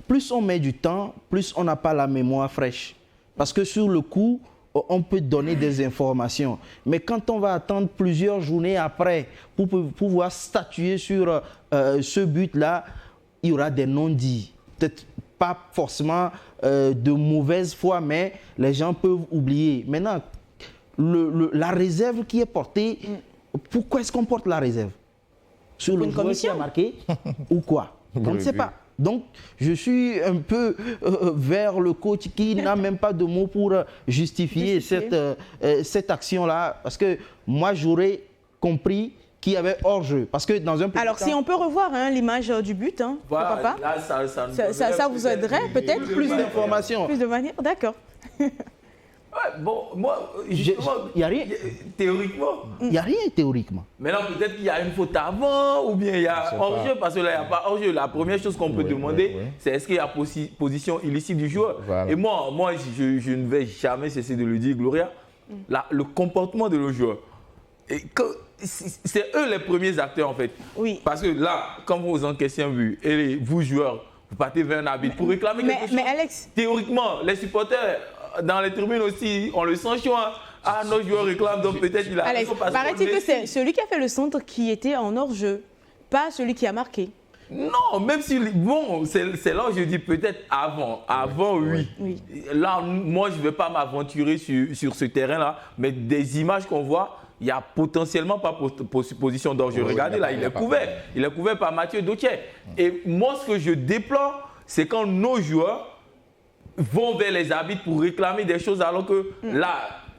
plus on met du temps, plus on n'a pas la mémoire fraîche. Parce que sur le coup, on peut donner des informations. Mais quand on va attendre plusieurs journées après pour pouvoir statuer sur ce but-là, il y aura des non-dits. Peut-être pas forcément de mauvaise foi, mais les gens peuvent oublier. Maintenant, la réserve qui est portée, pourquoi est-ce qu'on porte la réserve? Sur le joueur qui a marqué ou quoi? On ne sait pas. Donc, je suis un peu vers le coach qui n'a même pas de mots pour justifier cette action-là. Parce que moi, j'aurais compris qu'il y avait hors-jeu. Parce que dans un Alors, si on peut revoir l'image du but, pourquoi pas? Là, ça vous aiderait peut-être plus d'informations. Plus de manière, d'accord. Ouais, bon, moi, justement, il n'y a rien. Théoriquement. Il n'y a rien théoriquement. Maintenant, peut-être qu'il y a une faute avant ou bien il y a hors-jeu, parce que là, il n'y a pas hors-jeu. La première chose qu'on peut demander, c'est est-ce qu'il y a position illicite du joueur. Voilà. Et moi je ne vais jamais cesser de le dire, Gloria, le comportement de nos joueurs. C'est eux les premiers acteurs, en fait. Oui. Parce que là, quand vous encaissez un but, et vous, joueurs, vous partez vers un arbitre pour réclamer quelque chose. Mais Alex... Théoriquement, les supporters... Dans les tribunes aussi, on le sent chaud. Ah, nos joueurs réclament, donc peut-être il a... Alex, paraît-il que c'est celui qui a fait le centre qui était en hors-jeu, pas celui qui a marqué. Non, même si... Bon, c'est là où je dis peut-être avant. Avant, oui. Là, moi, je ne vais pas m'aventurer sur ce terrain-là, mais des images qu'on voit, il n'y a potentiellement pas position d'hors-jeu. Regardez, là, il est couvert. Il est couvert par Mathieu Dautier. Et moi, ce que je déplore, c'est quand nos joueurs vont vers les arbitres pour réclamer des choses alors que là,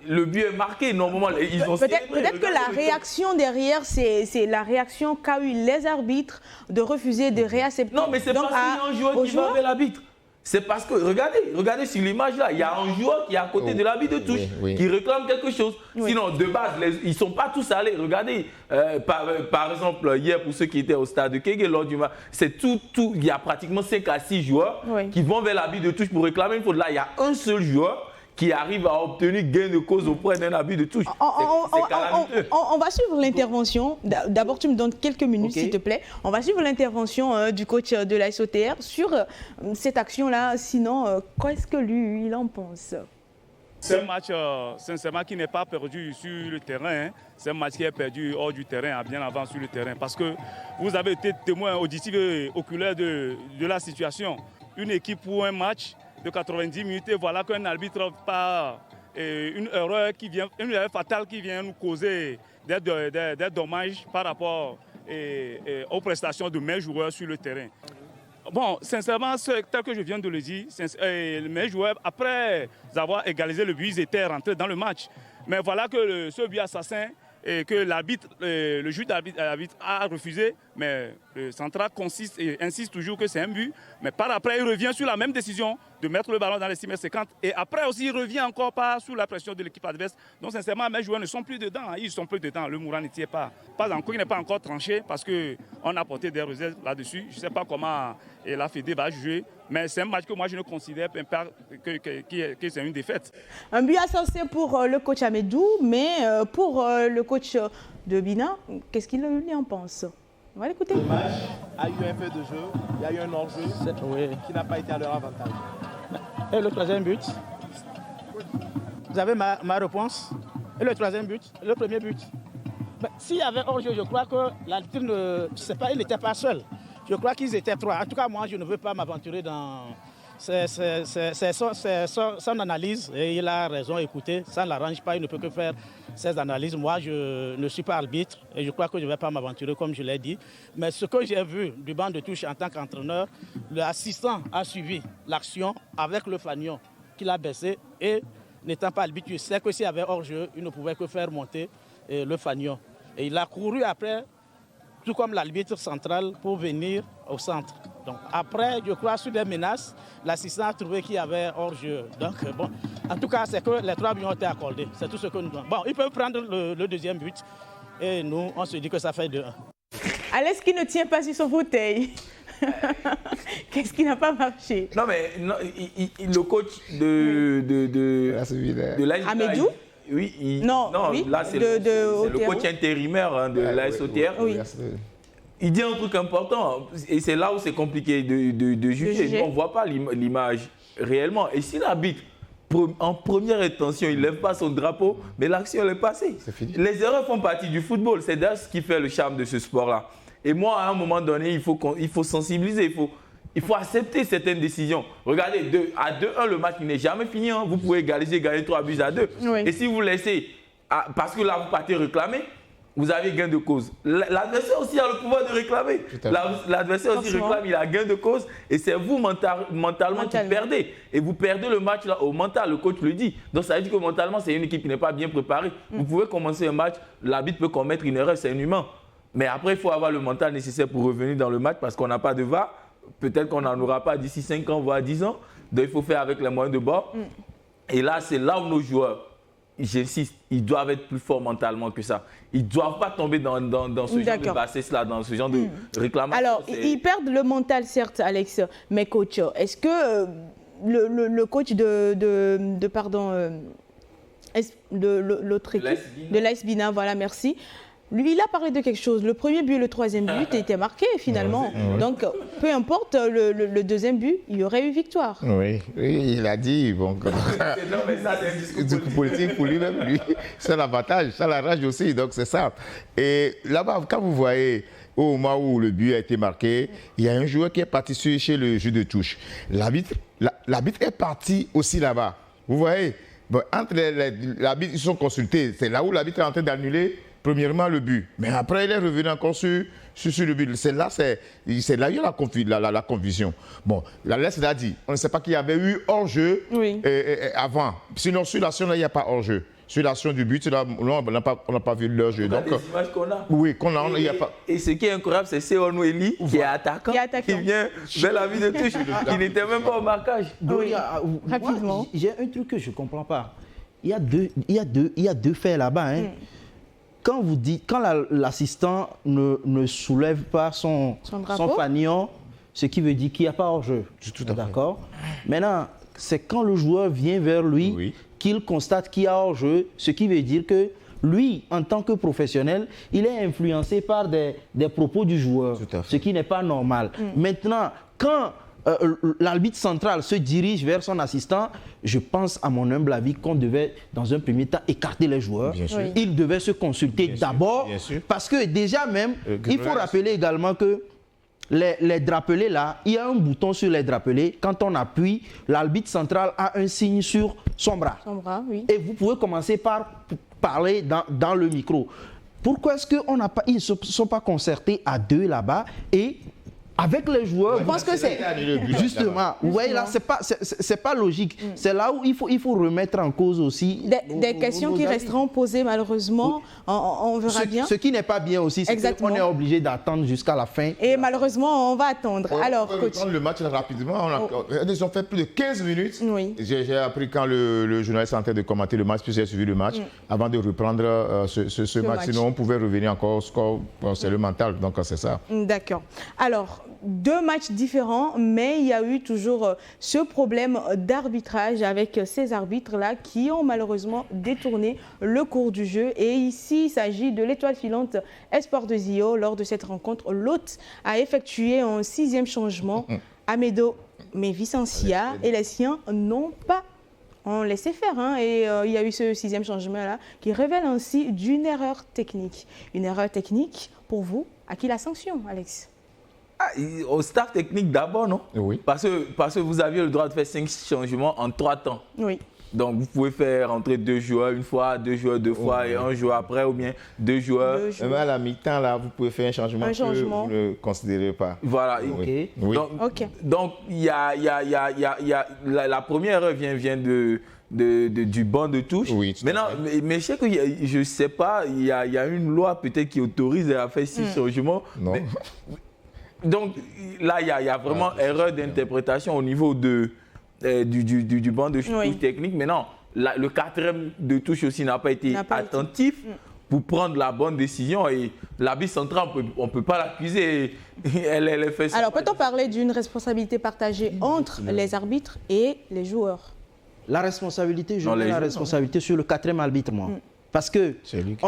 le but est marqué. Normalement, ils ont peut-être que la réaction derrière, c'est la réaction qu'a eu les arbitres de refuser de réaccepter. Non, mais c'est parce qu'il y a un joueur qui va vers l'arbitre. C'est parce que, regardez sur l'image là, il y a un joueur qui est à côté de l'arbitre de touche, qui réclame quelque chose. Sinon, de base, ils ne sont pas tous allés. Regardez, par exemple, hier, pour ceux qui étaient au stade de Kégué, lors du match, il y a pratiquement 5 à 6 joueurs qui vont vers l'arbitre de touche pour réclamer une faute. Là, il y a un seul joueur qui arrive à obtenir gain de cause auprès d'un arbitre de touche. C'est calamiteux. On va suivre l'intervention. D'abord, tu me donnes quelques minutes, s'il te plaît. On va suivre l'intervention du coach de l'AS OTR sur cette action-là. Sinon, qu'est-ce que lui, il en pense? C'est un match, sincèrement, qui n'est pas perdu sur le terrain. C'est un match qui est perdu hors du terrain, bien avant sur le terrain. Parce que vous avez été témoin auditif et oculaire de la situation. Une équipe pour un match de 90 minutes, et voilà qu'un arbitre par une erreur fatale qui vient nous causer des dommages par rapport aux prestations de mes joueurs sur le terrain. Bon, sincèrement, tel que je viens de le dire, mes joueurs, après avoir égalisé le but, ils étaient rentrés dans le match. Mais voilà que ce but assassin, et que le juge d'arbitre a refusé, mais le central insiste toujours que c'est un but. Mais par après, il revient sur la même décision de mettre le ballon dans les 6 mètres 50. Et après aussi, il revient encore pas sous la pression de l'équipe adverse. Donc sincèrement, mes joueurs ne sont plus dedans. Ils ne sont plus dedans. Le Moura n'y tient pas. Il n'est pas encore tranché parce qu'on a porté des réserves là-dessus. Je ne sais pas comment la Fédé va jouer. Mais c'est un match que moi, je ne considère pas que c'est une défaite. Un but associé pour le coach Amedou, mais pour le coach de Bina, qu'est-ce qu'il lui en pense? On va l'écouter. Le match a eu un peu de jeu, il y a eu un hors-jeu qui n'a pas été à leur avantage. Et le troisième but. Vous avez ma réponse. Et le troisième but, le premier but. S'il y avait hors-jeu, je crois que l'arbitre il n'était pas seul. Je crois qu'ils étaient trois. En tout cas, moi, je ne veux pas m'aventurer dans... C'est son analyse et il a raison. Écoutez, ça ne l'arrange pas, il ne peut que faire ses analyses. Moi, je ne suis pas arbitre et je crois que je ne vais pas m'aventurer comme je l'ai dit. Mais ce que j'ai vu du banc de touche en tant qu'entraîneur, l'assistant a suivi l'action avec le fanion qu'il a baissé et n'étant pas arbitre, je sais que s'il y avait hors-jeu, il ne pouvait que faire monter le fanion. Et il a couru après, tout comme l'arbitre central, pour venir au centre. Donc après, je crois, sur des menaces, l'assistant a trouvé qu'il y avait hors-jeu. Donc bon, en tout cas, c'est que les 3 buts ont été accordés. C'est tout ce que nous devons. Bon, ils peuvent prendre le deuxième but et nous, on se dit que ça fait 2-1. Alex qui ne tient pas sur son fauteuil. Qu'est-ce qui n'a pas marché? Non, mais le coach de l'AS Amédou? Oui, oui, là c'est le coach intérimaire de l'AS OTR. Oui. Il dit un truc important et c'est là où c'est compliqué de juger. On ne voit pas l'image réellement. Et si l'arbitre, en première intention, il ne lève pas son drapeau, mais l'action est passée. Les erreurs font partie du football. C'est d'ailleurs ce qui fait le charme de ce sport-là. Et moi, à un moment donné, il faut sensibiliser, il faut accepter certaines décisions. Regardez, à 2-1, le match n'est jamais fini. Hein. Vous pouvez égaliser, gagner 3-2. Oui. Et si vous laissez, parce que là, vous partez réclamer, vous avez gain de cause. L'adversaire aussi a le pouvoir de réclamer. L'adversaire aussi réclame, il a gain de cause. Et c'est vous, mentalement, qui perdez. Et vous perdez le match là, au mental, le coach le dit. Donc ça veut dire que mentalement, c'est une équipe qui n'est pas bien préparée. Vous pouvez commencer un match, l'arbitre peut commettre une erreur, c'est un humain. Mais après, il faut avoir le mental nécessaire pour revenir dans le match parce qu'on n'a pas de VAR. Peut-être qu'on n'en aura pas d'ici 5 ans, voire 10 ans. Donc il faut faire avec les moyens de bord. Et là, c'est là où nos joueurs, j'insiste, ils doivent être plus forts mentalement que ça. Ils ne doivent pas tomber dans ce genre de bassesse-là, dans ce genre de réclamation. Alors, ils perdent le mental, certes, Alex, mais coach, est-ce que le coach de l'autre équipe, de l'AS Bina, voilà, merci. Lui, il a parlé de quelque chose. Le premier but et le troisième but étaient marqués finalement. Donc, peu importe le deuxième but, il y aurait eu victoire. Oui, il a dit, bon, c'est un discours politique pour lui-même, lui. C'est l'avantage, ça l'arrange aussi, donc c'est ça. Et là-bas, quand vous voyez, au moment où le but a été marqué, il y a un joueur qui est parti chez le jeu de touche. L'arbitre est parti aussi là-bas. Vous voyez, bon, entre l'arbitre, ils sont consultés. C'est là où l'arbitre est en train d'annuler premièrement le but, mais après il est revenu encore sur le but. C'est là il y a la confusion. Bon, la laisse l'a dit, on ne sait pas qu'il y avait eu hors-jeu avant. Sinon, sur l'action, il n'y a pas hors-jeu. Sur l'action du but, là, on n'a pas vu leur jeu. Donc, les images qu'on a. Oui, qu'on a. Il y a pas... Et ce qui est incroyable, c'est Seonou Eli qui est attaquant, qui vient vers la vie de touche, qui n'était même pas au marquage. Rapidement. J'ai un truc que je ne comprends pas. Il y a deux faits là-bas. Hein. Quand l'assistant ne soulève pas son fanion, ce qui veut dire qu'il n'y a pas hors-jeu. D'accord. Maintenant, c'est quand le joueur vient vers lui qu'il constate qu'il y a hors-jeu, ce qui veut dire que lui, en tant que professionnel, il est influencé par des propos du joueur, ce qui n'est pas normal. Maintenant, quand l'arbitre central se dirige vers son assistant, je pense à mon humble avis qu'on devait dans un premier temps écarter les joueurs. Il devait se consulter d'abord parce que déjà même, il faut rappeler également que les drapelés là, il y a un bouton sur les drapelés. Quand on appuie, l'arbitre central a un signe sur son bras. Et vous pouvez commencer par parler dans le micro. Pourquoi est-ce qu'ils ne se sont pas concertés à deux là-bas et avec les joueurs, je pense que c'est justement, vous voyez là, c'est pas logique. C'est là où il faut remettre en cause aussi des questions qui resteront posées malheureusement. On verra bien. Ce qui n'est pas bien aussi, c'est qu'on est obligé d'attendre jusqu'à la fin. Et malheureusement, on va attendre. Alors, coach, prendre le match rapidement. Ils ont fait plus de 15 minutes. J'ai appris quand le journaliste est en train de commenter le match, puis j'ai suivi le match avant de reprendre ce match. Sinon, on pouvait revenir encore au score. C'est le mental, donc c'est ça. D'accord. Alors, deux matchs différents, mais il y a eu toujours ce problème d'arbitrage avec ces arbitres-là qui ont malheureusement détourné le cours du jeu. Et ici, il s'agit de l'étoile filante Espoir de Zio. Lors de cette rencontre, l'hôte a effectué un 6e changement Amedo Mevicensia et les siens n'ont pas laissé faire. Hein, et il y a eu ce 6e changement-là qui révèle ainsi d'une erreur technique. Une erreur technique, pour vous, à qui la sanction, Alex? Au staff technique d'abord, non? Oui. Parce que vous aviez le droit de faire 5 changements en 3 temps. Oui. Donc, vous pouvez faire entrer 2 joueurs une fois, 2 joueurs 2 fois et 1 joueur après, ou bien 2 joueurs. Même à la mi-temps, là, vous pouvez faire un changement que vous ne considérez pas. Voilà. Oui. Oui. Donc, la première erreur vient du banc de touche. Oui, maintenant, mais je sais que je ne sais pas, il y a une loi peut-être qui autorise à faire 6 changements. Non. Donc, là, il y a vraiment erreur d'interprétation au niveau du banc de touche technique. Mais non, le 4e de touche aussi n'a pas été attentif pour prendre la bonne décision. Et l'arbitre central, on ne peut pas l'accuser. Elle fait ça. Alors, peut-on parler d'une responsabilité partagée entre les arbitres et les joueurs? La responsabilité, je mets la responsabilité sur le 4e arbitre, moi. Parce que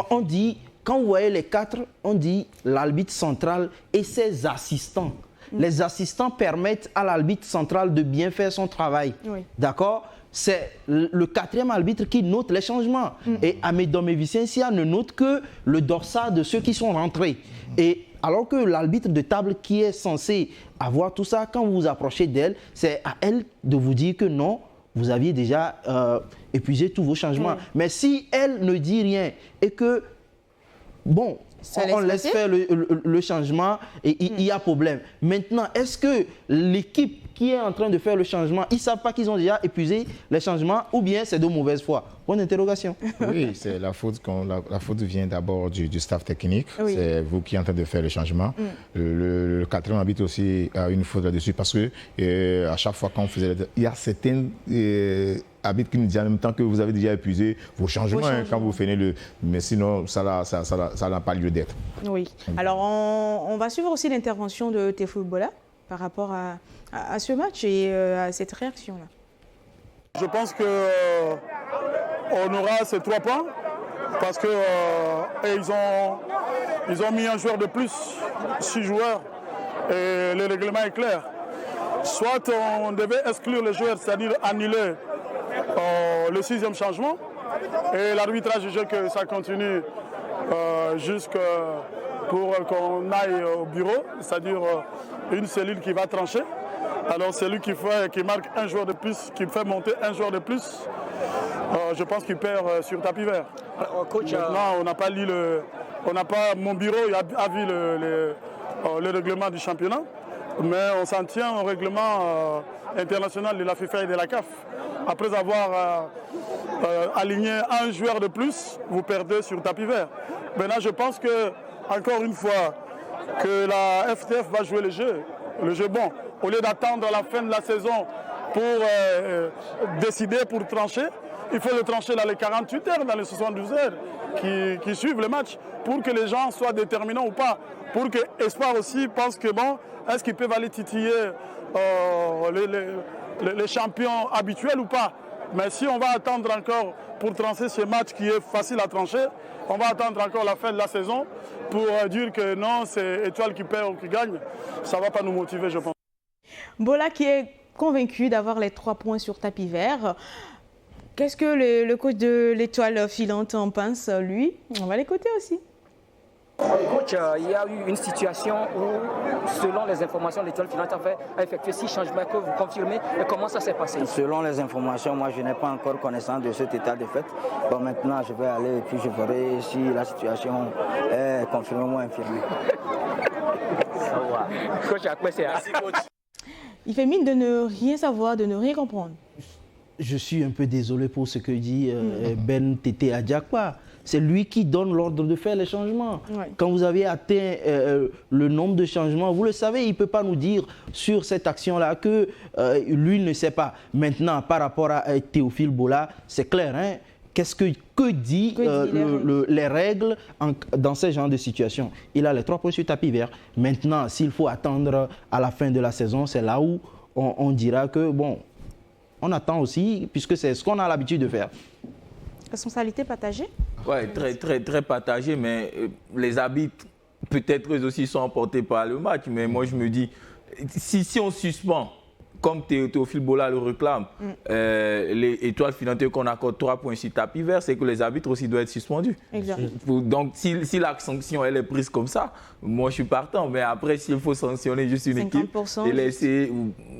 on dit, quand vous voyez les 4, on dit l'arbitre central et ses assistants. Les assistants permettent à l'arbitre central de bien faire son travail. Oui. D'accord? C'est le 4e arbitre qui note les changements. Et Amedo Mevicensia ne note que le dorsal de ceux qui sont rentrés. Et alors que l'arbitre de table qui est censé avoir tout ça, quand vous vous approchez d'elle, c'est à elle de vous dire que non, vous aviez déjà épuisé tous vos changements. Mais si elle ne dit rien et que, bon, on laisse faire le changement et il y a problème. Maintenant, est-ce que l'équipe qui est en train de faire le changement, ils ne savent pas qu'ils ont déjà épuisé les changements ou bien c'est de mauvaise foi? Point d'interrogation. Oui, c'est la faute. La faute vient d'abord du staff technique. Oui. C'est vous qui êtes en train de faire le changement. Le 4e arbitre aussi a une faute là-dessus parce que à chaque fois qu'on faisait, il y a certains arbitres qui nous disent en même temps que vous avez déjà épuisé vos changements. Quand vous faites mais sinon, ça n'a pas lieu d'être. Oui. Alors, on va suivre aussi l'intervention de Tefou Bola par rapport à ce match et à cette réaction-là. Je pense qu'on aura ces 3 points parce que ils ont mis un joueur de plus, 6 joueurs, et le règlement est clair. Soit on devait exclure les joueurs, c'est-à-dire annuler le 6e changement, et l'arbitre a jugé que ça continue jusqu'à pour qu'on aille au bureau, c'est-à-dire une cellule qui va trancher. Alors c'est lui qui marque un joueur de plus, qui fait monter un joueur de plus. Je pense qu'il perd sur tapis vert. Maintenant, on n'a pas lu mon bureau a vu le règlement du championnat, mais on s'en tient au règlement international de la FIFA et de la CAF. Après avoir aligné un joueur de plus, vous perdez sur tapis vert. Maintenant, je pense que, encore une fois, que la FTF va jouer le jeu bon. Au lieu d'attendre la fin de la saison pour décider, pour trancher, il faut le trancher dans les 48 heures, dans les 72 heures qui suivent le match, pour que les gens soient déterminants ou pas. Pour que Espoir aussi pense que bon, est-ce qu'ils peuvent aller titiller les champions habituels ou pas. Mais si on va attendre encore pour trancher ce match qui est facile à trancher, on va attendre encore la fin de la saison pour dire que non, c'est Étoile qui perd ou qui gagne. Ça ne va pas nous motiver, je pense. Bola qui est convaincu d'avoir les 3 points sur tapis vert. Qu'est-ce que le coach de l'Étoile filante en pense, lui? On va l'écouter aussi. Coach, il y a eu une situation où, selon les informations, l'Étoile filante a effectué 6 changements que vous confirmez. Et comment ça s'est passé? Selon les informations, moi je n'ai pas encore connaissance de cet état de fait. Bon, maintenant je vais aller et puis je verrai si la situation est confirmée ou infirmée. Coach, merci coach. Il fait mine de ne rien savoir, de ne rien comprendre. Je suis un peu désolé pour ce que dit Ben Tété Adjakwa. C'est lui qui donne l'ordre de faire les changements. Ouais. Quand vous avez atteint le nombre de changements, vous le savez, il ne peut pas nous dire sur cette action-là que lui ne sait pas. Maintenant, par rapport à Théophile Bola, c'est clair, hein? Que dit les règles dans ce genre de situation? Il a les 3 points sur tapis vert. Maintenant, s'il faut attendre à la fin de la saison, c'est là où on dira que, bon, on attend aussi, puisque c'est ce qu'on a l'habitude de faire. Responsabilité partagée? Oui, très partagée, mais les arbitres, peut-être eux aussi sont emportés par le match. Mais moi, je me dis, si on suspend, comme Théophile Bola le réclame, les étoiles filantes qu'on accorde 3 points sur tapis vert, c'est que les arbitres aussi doivent être suspendus. Exact. Donc, si la sanction elle est prise comme ça, moi je suis partant. Mais après, s'il faut sanctionner juste une équipe et laisser.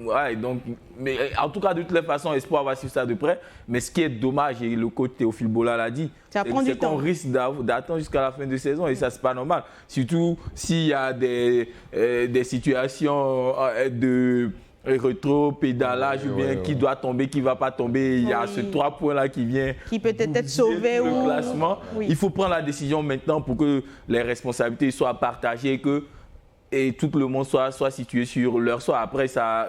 Ouais, donc, mais en tout cas, de toutes les façons, Espoir va suivre ça de près. Mais ce qui est dommage, et le coach Théophile Bola l'a dit, c'est qu'on risque d'attendre jusqu'à la fin de saison et ça, c'est pas normal. Surtout s'il y a des situations de rétro-pédalage ou bien qui doit tomber, qui ne va pas tomber. Il y a ce 3 points-là qui vient. Qui peut être sauvé le classement. Il faut prendre la décision maintenant pour que les responsabilités soient partagées et tout le monde soit situé sur leur soi. Après, ça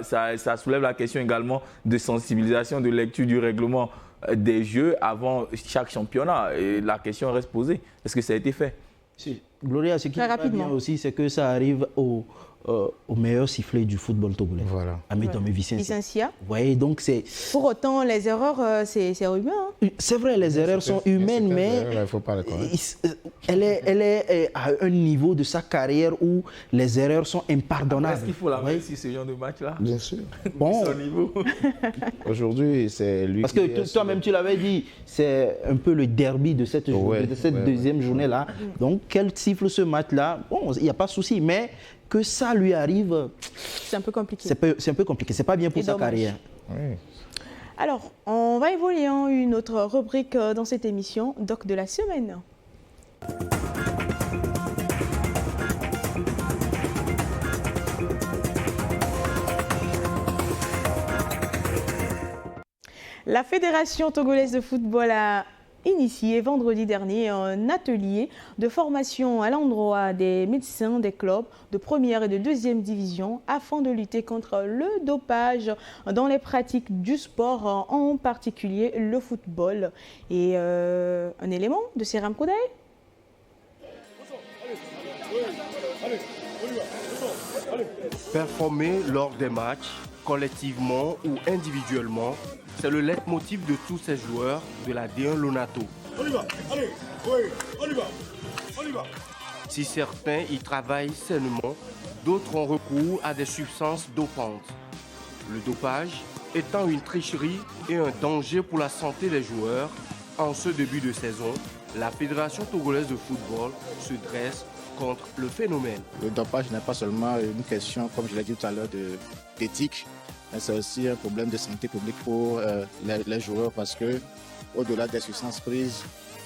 soulève la question également de sensibilisation, de lecture du règlement des jeux avant chaque championnat. Et la question reste posée. Est-ce que ça a été fait? Si. Gloria, ce qui est bien aussi, c'est que ça arrive au meilleur sifflet du football togolais. Voilà. Amédome Vicencia. Vous voyez, donc c'est... Pour autant, les erreurs, c'est humain. Hein? C'est vrai, les erreurs sont humaines, mais il faut pas les connaître. Elle est à un niveau de sa carrière où les erreurs sont impardonnables. Est-ce qu'il faut la mettre sur ce genre de match-là? Bien sûr. Bon. Son niveau. Aujourd'hui, c'est lui. Parce que toi-même, tu l'avais dit, c'est un peu le derby de cette deuxième journée-là. Donc, quel siffle ce match-là? Bon, il n'y a pas de souci, mais que ça lui arrive, c'est un peu compliqué. C'est un peu compliqué. C'est pas bien pour sa carrière. Oui. Alors, on va évoluer en une autre rubrique dans cette émission, Doc de la semaine. La Fédération togolaise de football a initié vendredi dernier un atelier de formation à l'endroit des médecins des clubs de première et de deuxième division afin de lutter contre le dopage dans les pratiques du sport, en particulier le football. Et un élément de Seram Kodae. Performer lors des matchs, collectivement ou individuellement, c'est le leitmotiv de tous ces joueurs de la D1 Lonato. On y va, allez, oui, on y va, on y va. Si certains y travaillent sainement, d'autres ont recours à des substances dopantes. Le dopage étant une tricherie et un danger pour la santé des joueurs, en ce début de saison, la Fédération togolaise de football se dresse contre le phénomène. Le dopage n'est pas seulement une question, comme je l'ai dit tout à l'heure, d'éthique, mais c'est aussi un problème de santé publique pour les joueurs parce que au-delà des substances prises,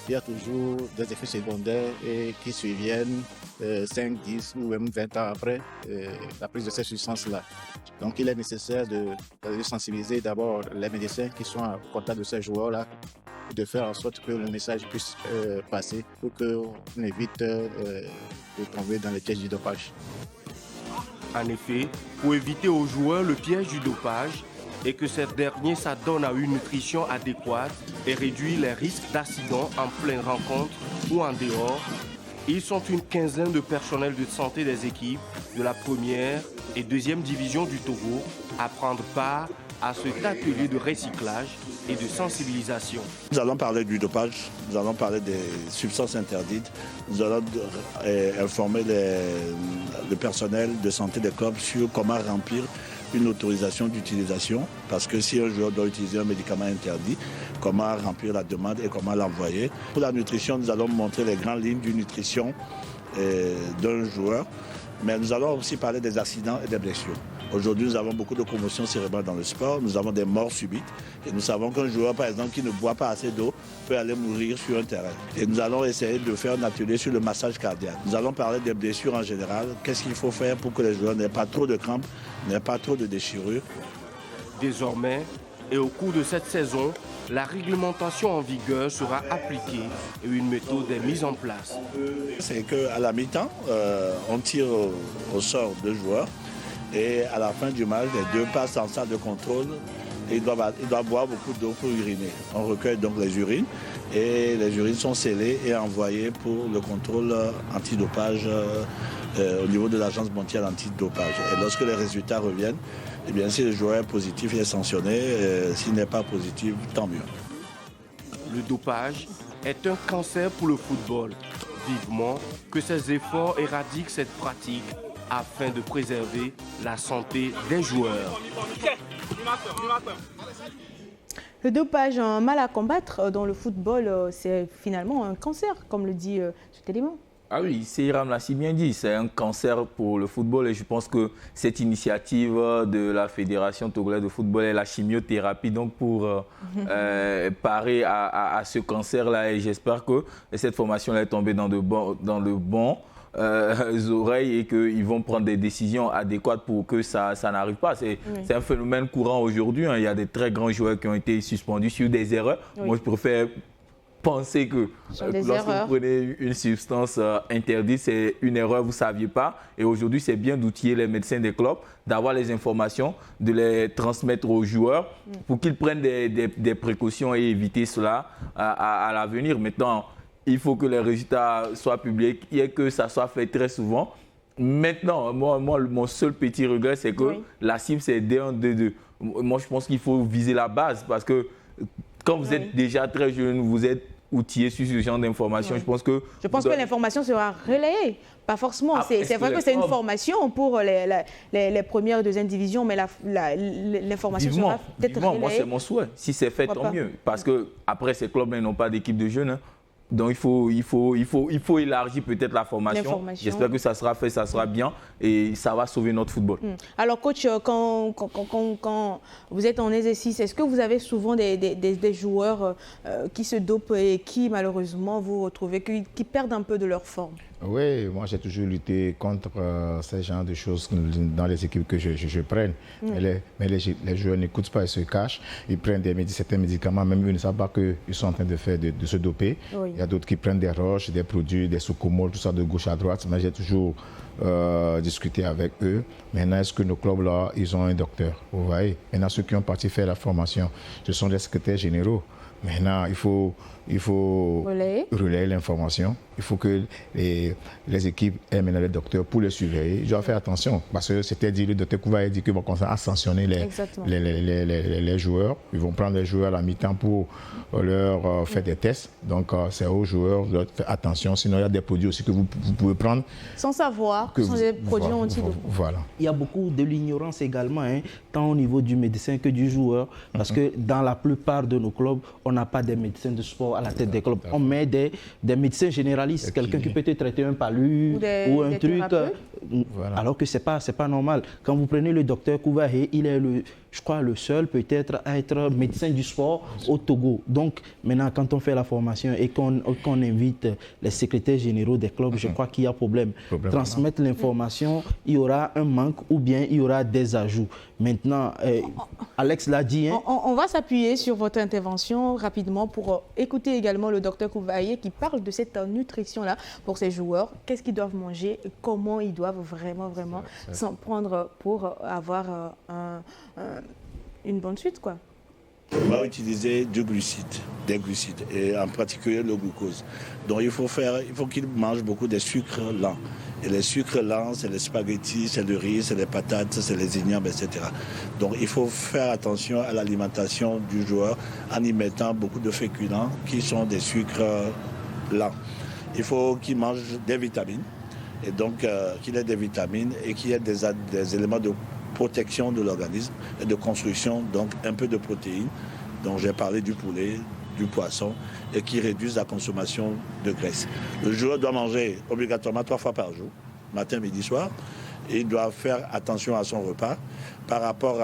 il y a toujours des effets secondaires et qui surviennent 5, 10 ou même 20 ans après la prise de ces substances-là. Donc il est nécessaire de sensibiliser d'abord les médecins qui sont en contact de ces joueurs-là, de faire en sorte que le message puisse passer pour qu'on évite de tomber dans les pièges du dopage. En effet, pour éviter aux joueurs le piège du dopage et que ces derniers s'adonnent à une nutrition adéquate et réduire les risques d'accidents en pleine rencontre ou en dehors, ils sont une quinzaine de personnels de santé des équipes de la première et deuxième division du Togo à prendre part à cet atelier de recyclage et de sensibilisation. Nous allons parler du dopage, nous allons parler des substances interdites, nous allons informer le personnel de santé des clubs sur comment remplir une autorisation d'utilisation, parce que si un joueur doit utiliser un médicament interdit, comment remplir la demande et comment l'envoyer. Pour la nutrition, nous allons montrer les grandes lignes d'une nutrition d'un joueur, mais nous allons aussi parler des accidents et des blessures. Aujourd'hui, nous avons beaucoup de commotions cérébrales dans le sport, nous avons des morts subites et nous savons qu'un joueur, par exemple, qui ne boit pas assez d'eau peut aller mourir sur un terrain. Et nous allons essayer de faire un atelier sur le massage cardiaque. Nous allons parler des blessures en général, qu'est-ce qu'il faut faire pour que les joueurs n'aient pas trop de crampes, n'aient pas trop de déchirures. Désormais, et au cours de cette saison, la réglementation en vigueur sera appliquée et une méthode est mise en place. C'est qu'à la mi-temps, on tire au sort 2 joueurs. Et à la fin du match, les 2 passent en salle de contrôle et ils doivent boire beaucoup d'eau pour uriner. On recueille donc les urines et les urines sont scellées et envoyées pour le contrôle antidopage au niveau de l'agence mondiale antidopage. Et lorsque les résultats reviennent, eh bien, si le joueur est positif, il est sanctionné. S'il n'est pas positif, tant mieux. Le dopage est un cancer pour le football. Vivement que ces efforts éradiquent cette pratique afin de préserver la santé des joueurs. Le dopage, un mal à combattre dans le football, c'est finalement un cancer, comme le dit cet élément. Ah oui, Seyram l'a si bien dit, c'est un cancer pour le football et je pense que cette initiative de la Fédération togolaise de football est la chimiothérapie donc pour parer à ce cancer-là et j'espère que cette formation-là est tombée dans de bons oreilles et qu'ils vont prendre des décisions adéquates pour que ça n'arrive pas. C'est un phénomène courant aujourd'hui, hein. Il y a des très grands joueurs qui ont été suspendus sur des erreurs. Oui. Moi, je préfère penser que lorsque vous prenez une substance interdite, c'est une erreur, vous ne saviez pas. Et aujourd'hui, c'est bien d'outiller les médecins des clubs, d'avoir les informations, de les transmettre aux joueurs pour qu'ils prennent des précautions et éviter cela à l'avenir. Maintenant, il faut que les résultats soient publics et que ça soit fait très souvent. Maintenant, moi mon seul petit regret, c'est que la cible, c'est D1, D2. Moi, je pense qu'il faut viser la base parce que quand vous êtes déjà très jeune, vous êtes outillé sur ce genre d'informations. Je pense que l'information sera relayée. Pas forcément. C'est vrai que c'est une formation pour les premières et deuxièmes divisions, mais l'information sera peut-être relayée. Moi, c'est mon souhait. Si c'est fait, tant mieux. Parce que après, ces clubs n'ont pas d'équipe de jeunes. Hein. Donc, il faut élargir peut-être la formation. J'espère que ça sera fait, ça sera bien et ça va sauver notre football. Alors, coach, quand vous êtes en exercice, est-ce que vous avez souvent des joueurs qui se dopent et qui, malheureusement, vous retrouvez, qui perdent un peu de leur forme? Oui, moi j'ai toujours lutté contre ce genre de choses dans les équipes que je prenne. Mais les joueurs n'écoutent pas, ils se cachent. Ils prennent certains médicaments, même eux ne savent pas qu'ils sont en train de se doper. Oui. Il y a d'autres qui prennent des roches, des produits, des succomoles, tout ça de gauche à droite. Mais j'ai toujours discuté avec eux. Maintenant, est-ce que nos clubs-là, ils ont un docteur? Vous voyez? Maintenant, ceux qui ont parti faire la formation, ce sont les secrétaires généraux. Maintenant, il faut relayer l'information. Il faut que les équipes aient maintenant les docteurs pour les surveiller. Je dois faire attention parce que c'était dit, le docteur Kouva a dit qu'il va commencer à sanctionner les joueurs. Ils vont prendre les joueurs à la mi-temps pour leur faire des tests. Donc, c'est aux joueurs de faire attention. Sinon, il y a des produits aussi que vous pouvez prendre. Sans savoir que ce sont des produits antidopants. Voilà. Il y a beaucoup de l'ignorance également, hein, tant au niveau du médecin que du joueur. Parce que dans la plupart de nos clubs, on n'a pas des médecins de sport à la tête des clubs. On met des médecins généralistes, quelqu'un qui peut te traiter un palu ou un truc. Voilà. Alors que ce n'est pas normal. Quand vous prenez le docteur Kouvahe, il est je crois le seul peut-être à être médecin du sport au Togo. Donc maintenant, quand on fait la formation et qu'on invite les secrétaires généraux des clubs, je crois qu'il y a problème. Transmettre l'information, il y aura un manque ou bien il y aura des ajouts. Maintenant, Alex l'a dit. Hein, on va s'appuyer sur votre intervention rapidement pour écouter également le docteur Kouvahe qui parle de cette nutrition-là pour ces joueurs. Qu'est-ce qu'ils doivent manger, comment ils doivent vraiment s'en prendre pour avoir une bonne suite, quoi. On va utiliser des glucides, et en particulier le glucose. Donc il faut qu'ils mangent beaucoup de sucres lents. Et les sucres lents, c'est les spaghettis, c'est le riz, c'est les patates, c'est les ignames, etc. Donc il faut faire attention à l'alimentation du joueur en y mettant beaucoup de féculents qui sont des sucres lents. Il faut qu'il mange des vitamines, et donc qu'il ait des vitamines et qu'il y ait des éléments de protection de l'organisme et de construction, donc un peu de protéines. Donc j'ai parlé du poulet, du poisson, et qui réduisent la consommation de graisse. Le joueur doit manger obligatoirement 3 fois par jour, matin, midi, soir, et il doit faire attention à son repas. Par rapport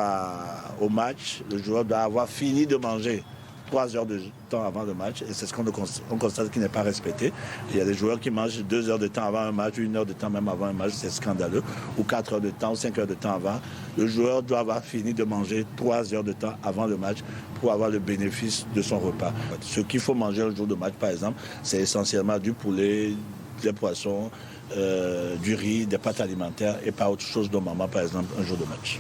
au match, le joueur doit avoir fini de manger 3 heures de temps avant le match, et c'est ce qu'on constate qui n'est pas respecté. Il y a des joueurs qui mangent 2 heures de temps avant un match, 1 heure de temps même avant un match, c'est scandaleux, ou 4 heures de temps, 5 heures de temps avant. Le joueur doit avoir fini de manger 3 heures de temps avant le match pour avoir le bénéfice de son repas. Ce qu'il faut manger le jour de match, par exemple, c'est essentiellement du poulet, des poissons, du riz, des pâtes alimentaires, et pas autre chose normalement, par exemple, un jour de match.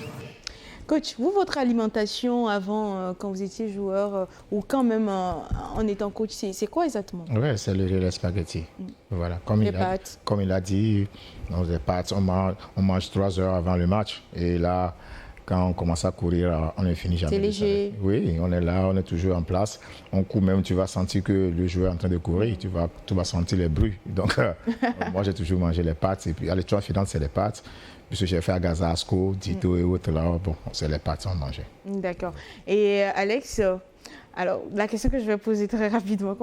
Coach, vous, votre alimentation avant, quand vous étiez joueur, ou quand même en étant coach, c'est quoi exactement? Oui, c'est le riz et les spaghettis. Voilà. Comme il a dit, les pâtes, on mange 3 heures avant le match. Et là, quand on commence à courir, on ne finit jamais. C'est léger. Oui, on est là, on est toujours en place. On court même, tu vas sentir que le joueur est en train de courir, tu vas sentir les bruits. Donc, moi, j'ai toujours mangé les pâtes. Et puis, à l'étoile finale, c'est les pâtes. puisque j'ai fait à Gaza, Asco, Dito et autres là. Bon, c'est les parties en danger. D'accord. Et Alex, alors la question que je vais poser très rapidement,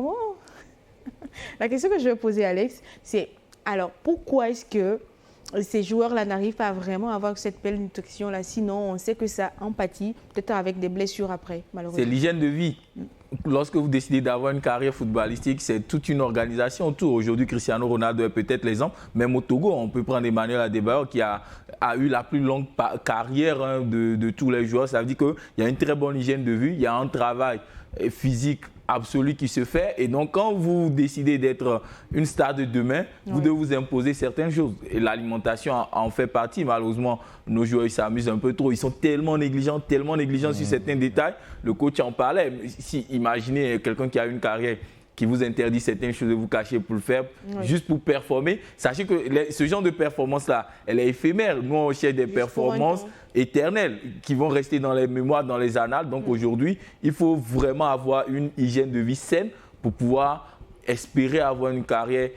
La question que je vais poser à Alex, c'est alors pourquoi est-ce que ces joueurs-là n'arrivent pas vraiment à avoir cette belle nutrition-là? Sinon, on sait que ça empathie, peut-être avec des blessures après, malheureusement. C'est l'hygiène de vie. Lorsque vous décidez d'avoir une carrière footballistique, c'est toute une organisation autour. Aujourd'hui, Cristiano Ronaldo est peut-être l'exemple. Même au Togo, on peut prendre Emmanuel Adebayor qui a eu la plus longue carrière de tous les joueurs. Ça veut dire qu'il y a une très bonne hygiène de vie, il y a un travail physique absolu qui se fait. Et donc, quand vous décidez d'être une star de demain, vous devez vous imposer certaines choses. Et l'alimentation en fait partie. Malheureusement, nos joueurs ils s'amusent un peu trop. Ils sont tellement négligents sur certains détails. Le coach en parlait. Imaginez quelqu'un qui a une carrière qui vous interdit certaines choses de vous cacher pour le faire, juste pour performer. Sachez que ce genre de performance-là, elle est éphémère. Nous, on cherche des performances éternelles qui vont rester dans les mémoires, dans les annales. Donc aujourd'hui, il faut vraiment avoir une hygiène de vie saine pour pouvoir espérer avoir une carrière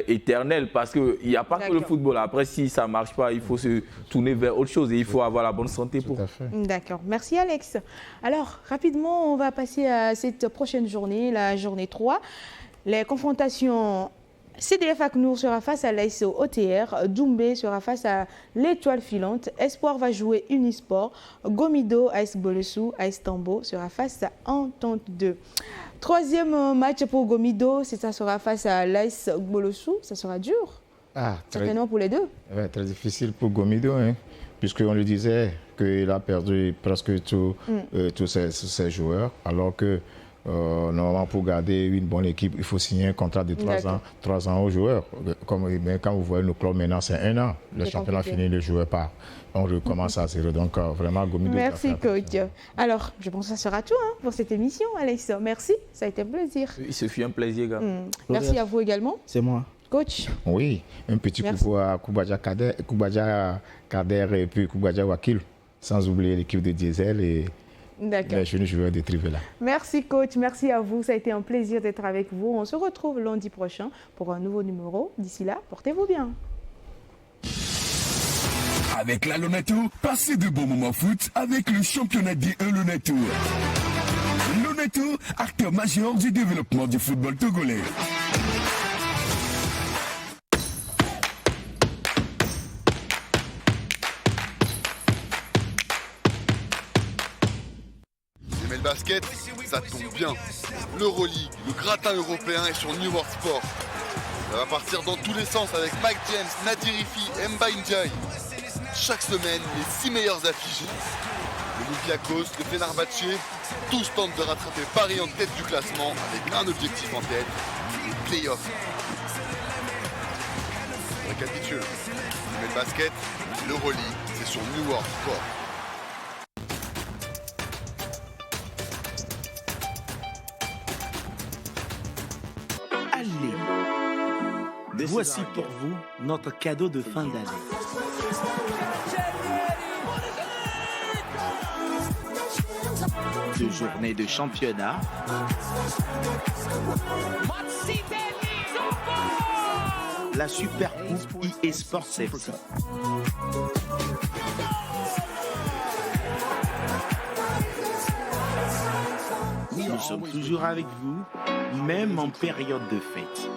éternelle, parce qu'il n'y a pas que le football. Après, si ça ne marche pas, il faut se tourner vers autre chose et il faut avoir la bonne santé pour. D'accord. Merci Alex. Alors, rapidement, on va passer à cette prochaine journée, la journée 3. Les confrontations, CDF Aknour sera face à l'AS OTR, Doumbé sera face à l'Étoile Filante, Espoir va jouer Unisport, Gomido, AS Bolesou, AS Tambo sera face à Entente 2. Troisième match pour Gomido, ça sera face à l'AS Bolesou, ça sera dur. Certainement pour les deux. Ouais, très difficile pour Gomido, hein, puisqu'on lui disait qu'il a perdu presque tous ses joueurs, alors que normalement, pour garder une bonne équipe, il faut signer un contrat de 3 ans aux joueurs. Quand vous voyez nos clubs maintenant, c'est 1 an. Le championnat fini, le joueur part. On recommence à zéro. Donc, vraiment, Gomido. Merci, coach. Alors, je pense que ça sera tout pour cette émission, Alex. Merci, ça a été un plaisir. Ce fut un plaisir, gars. Merci à vous également. C'est moi. Coach. Oui, un petit coucou à Koubadia Kader et puis Koubadia Wakil, sans oublier l'équipe de Diesel et les jeunes joueurs de Trivela. Merci coach, merci à vous. Ça a été un plaisir d'être avec vous. On se retrouve lundi prochain pour un nouveau numéro. D'ici là, portez-vous bien. Avec la Lonato, passez de bons moments foot avec le championnat D1 Lonato. Lonato, acteur majeur du développement du football togolais. Le basket, ça tombe bien. L'Euroleague, le gratin européen est sur New World Sport. Ça va partir dans tous les sens avec Mike James, Nadir Rifi, Mba Ndiaye. Chaque semaine, les 6 meilleurs affichés. Olympiakos, le Fenerbahçe, tous tentent de rattraper Paris en tête du classement avec un objectif en tête, les playoffs. Je récapitule. Le basket, l'Euroleague, c'est sur New World Sport. Voici pour vous notre cadeau de fin d'année. Deux journées de championnat. La Super Coupe eSports FC. Nous sommes toujours avec vous, même en période de fête.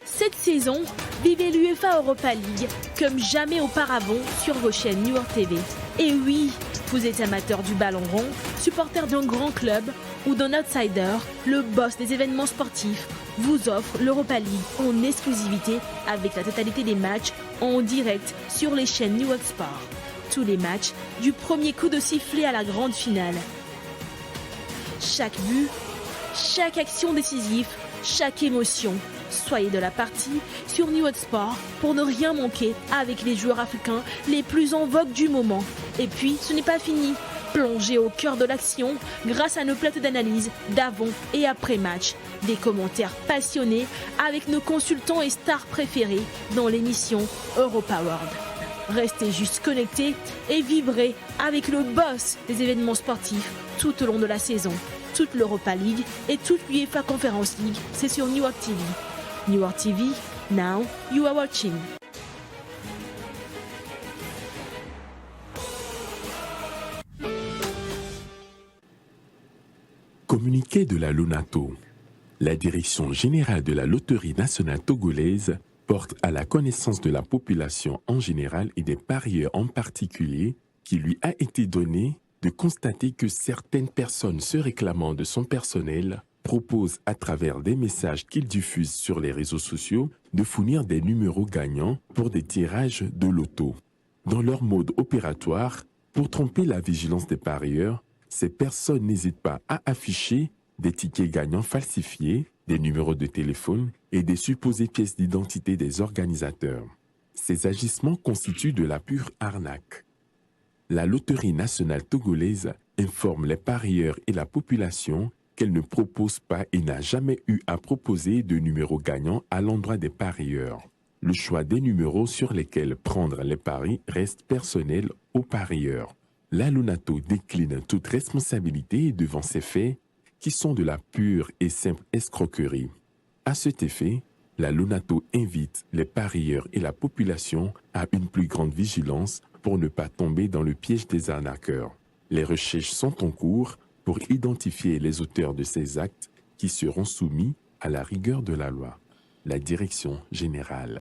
Cette saison, vivez l'UEFA Europa League comme jamais auparavant sur vos chaînes New World TV. Et oui, vous êtes amateur du ballon rond, supporter d'un grand club ou d'un outsider, le boss des événements sportifs vous offre l'Europa League en exclusivité avec la totalité des matchs en direct sur les chaînes New World Sport. Tous les matchs, du premier coup de sifflet à la grande finale. Chaque but, chaque action décisive, chaque émotion. Soyez de la partie sur New World Sport pour ne rien manquer avec les joueurs africains les plus en vogue du moment. Et puis, ce n'est pas fini. Plongez au cœur de l'action grâce à nos plateaux d'analyse d'avant et après match. Des commentaires passionnés avec nos consultants et stars préférés dans l'émission Europowered. Restez juste connectés et vibrez avec le boss des événements sportifs tout au long de la saison. toute l'Europa League et toute l'UEFA Conference League, c'est sur New World TV. New World TV, now you are watching. Communiqué de la Lonato. La Direction générale de la Loterie nationale togolaise porte à la connaissance de la population en général et des parieurs en particulier qu'il lui a été donné de constater que certaines personnes se réclamant de son personnel proposent à travers des messages qu'ils diffusent sur les réseaux sociaux de fournir des numéros gagnants pour des tirages de loto. Dans leur mode opératoire, pour tromper la vigilance des parieurs, ces personnes n'hésitent pas à afficher des tickets gagnants falsifiés, des numéros de téléphone et des supposées pièces d'identité des organisateurs. Ces agissements constituent de la pure arnaque. La Loterie nationale togolaise informe les parieurs et la population qu'elle ne propose pas et n'a jamais eu à proposer de numéros gagnants à l'endroit des parieurs. Le choix des numéros sur lesquels prendre les paris reste personnel aux parieurs. La Lonato décline toute responsabilité devant ces faits qui sont de la pure et simple escroquerie. À cet effet, la Lonato invite les parieurs et la population à une plus grande vigilance pour ne pas tomber dans le piège des arnaqueurs. Les recherches sont en cours pour identifier les auteurs de ces actes qui seront soumis à la rigueur de la loi. La Direction générale.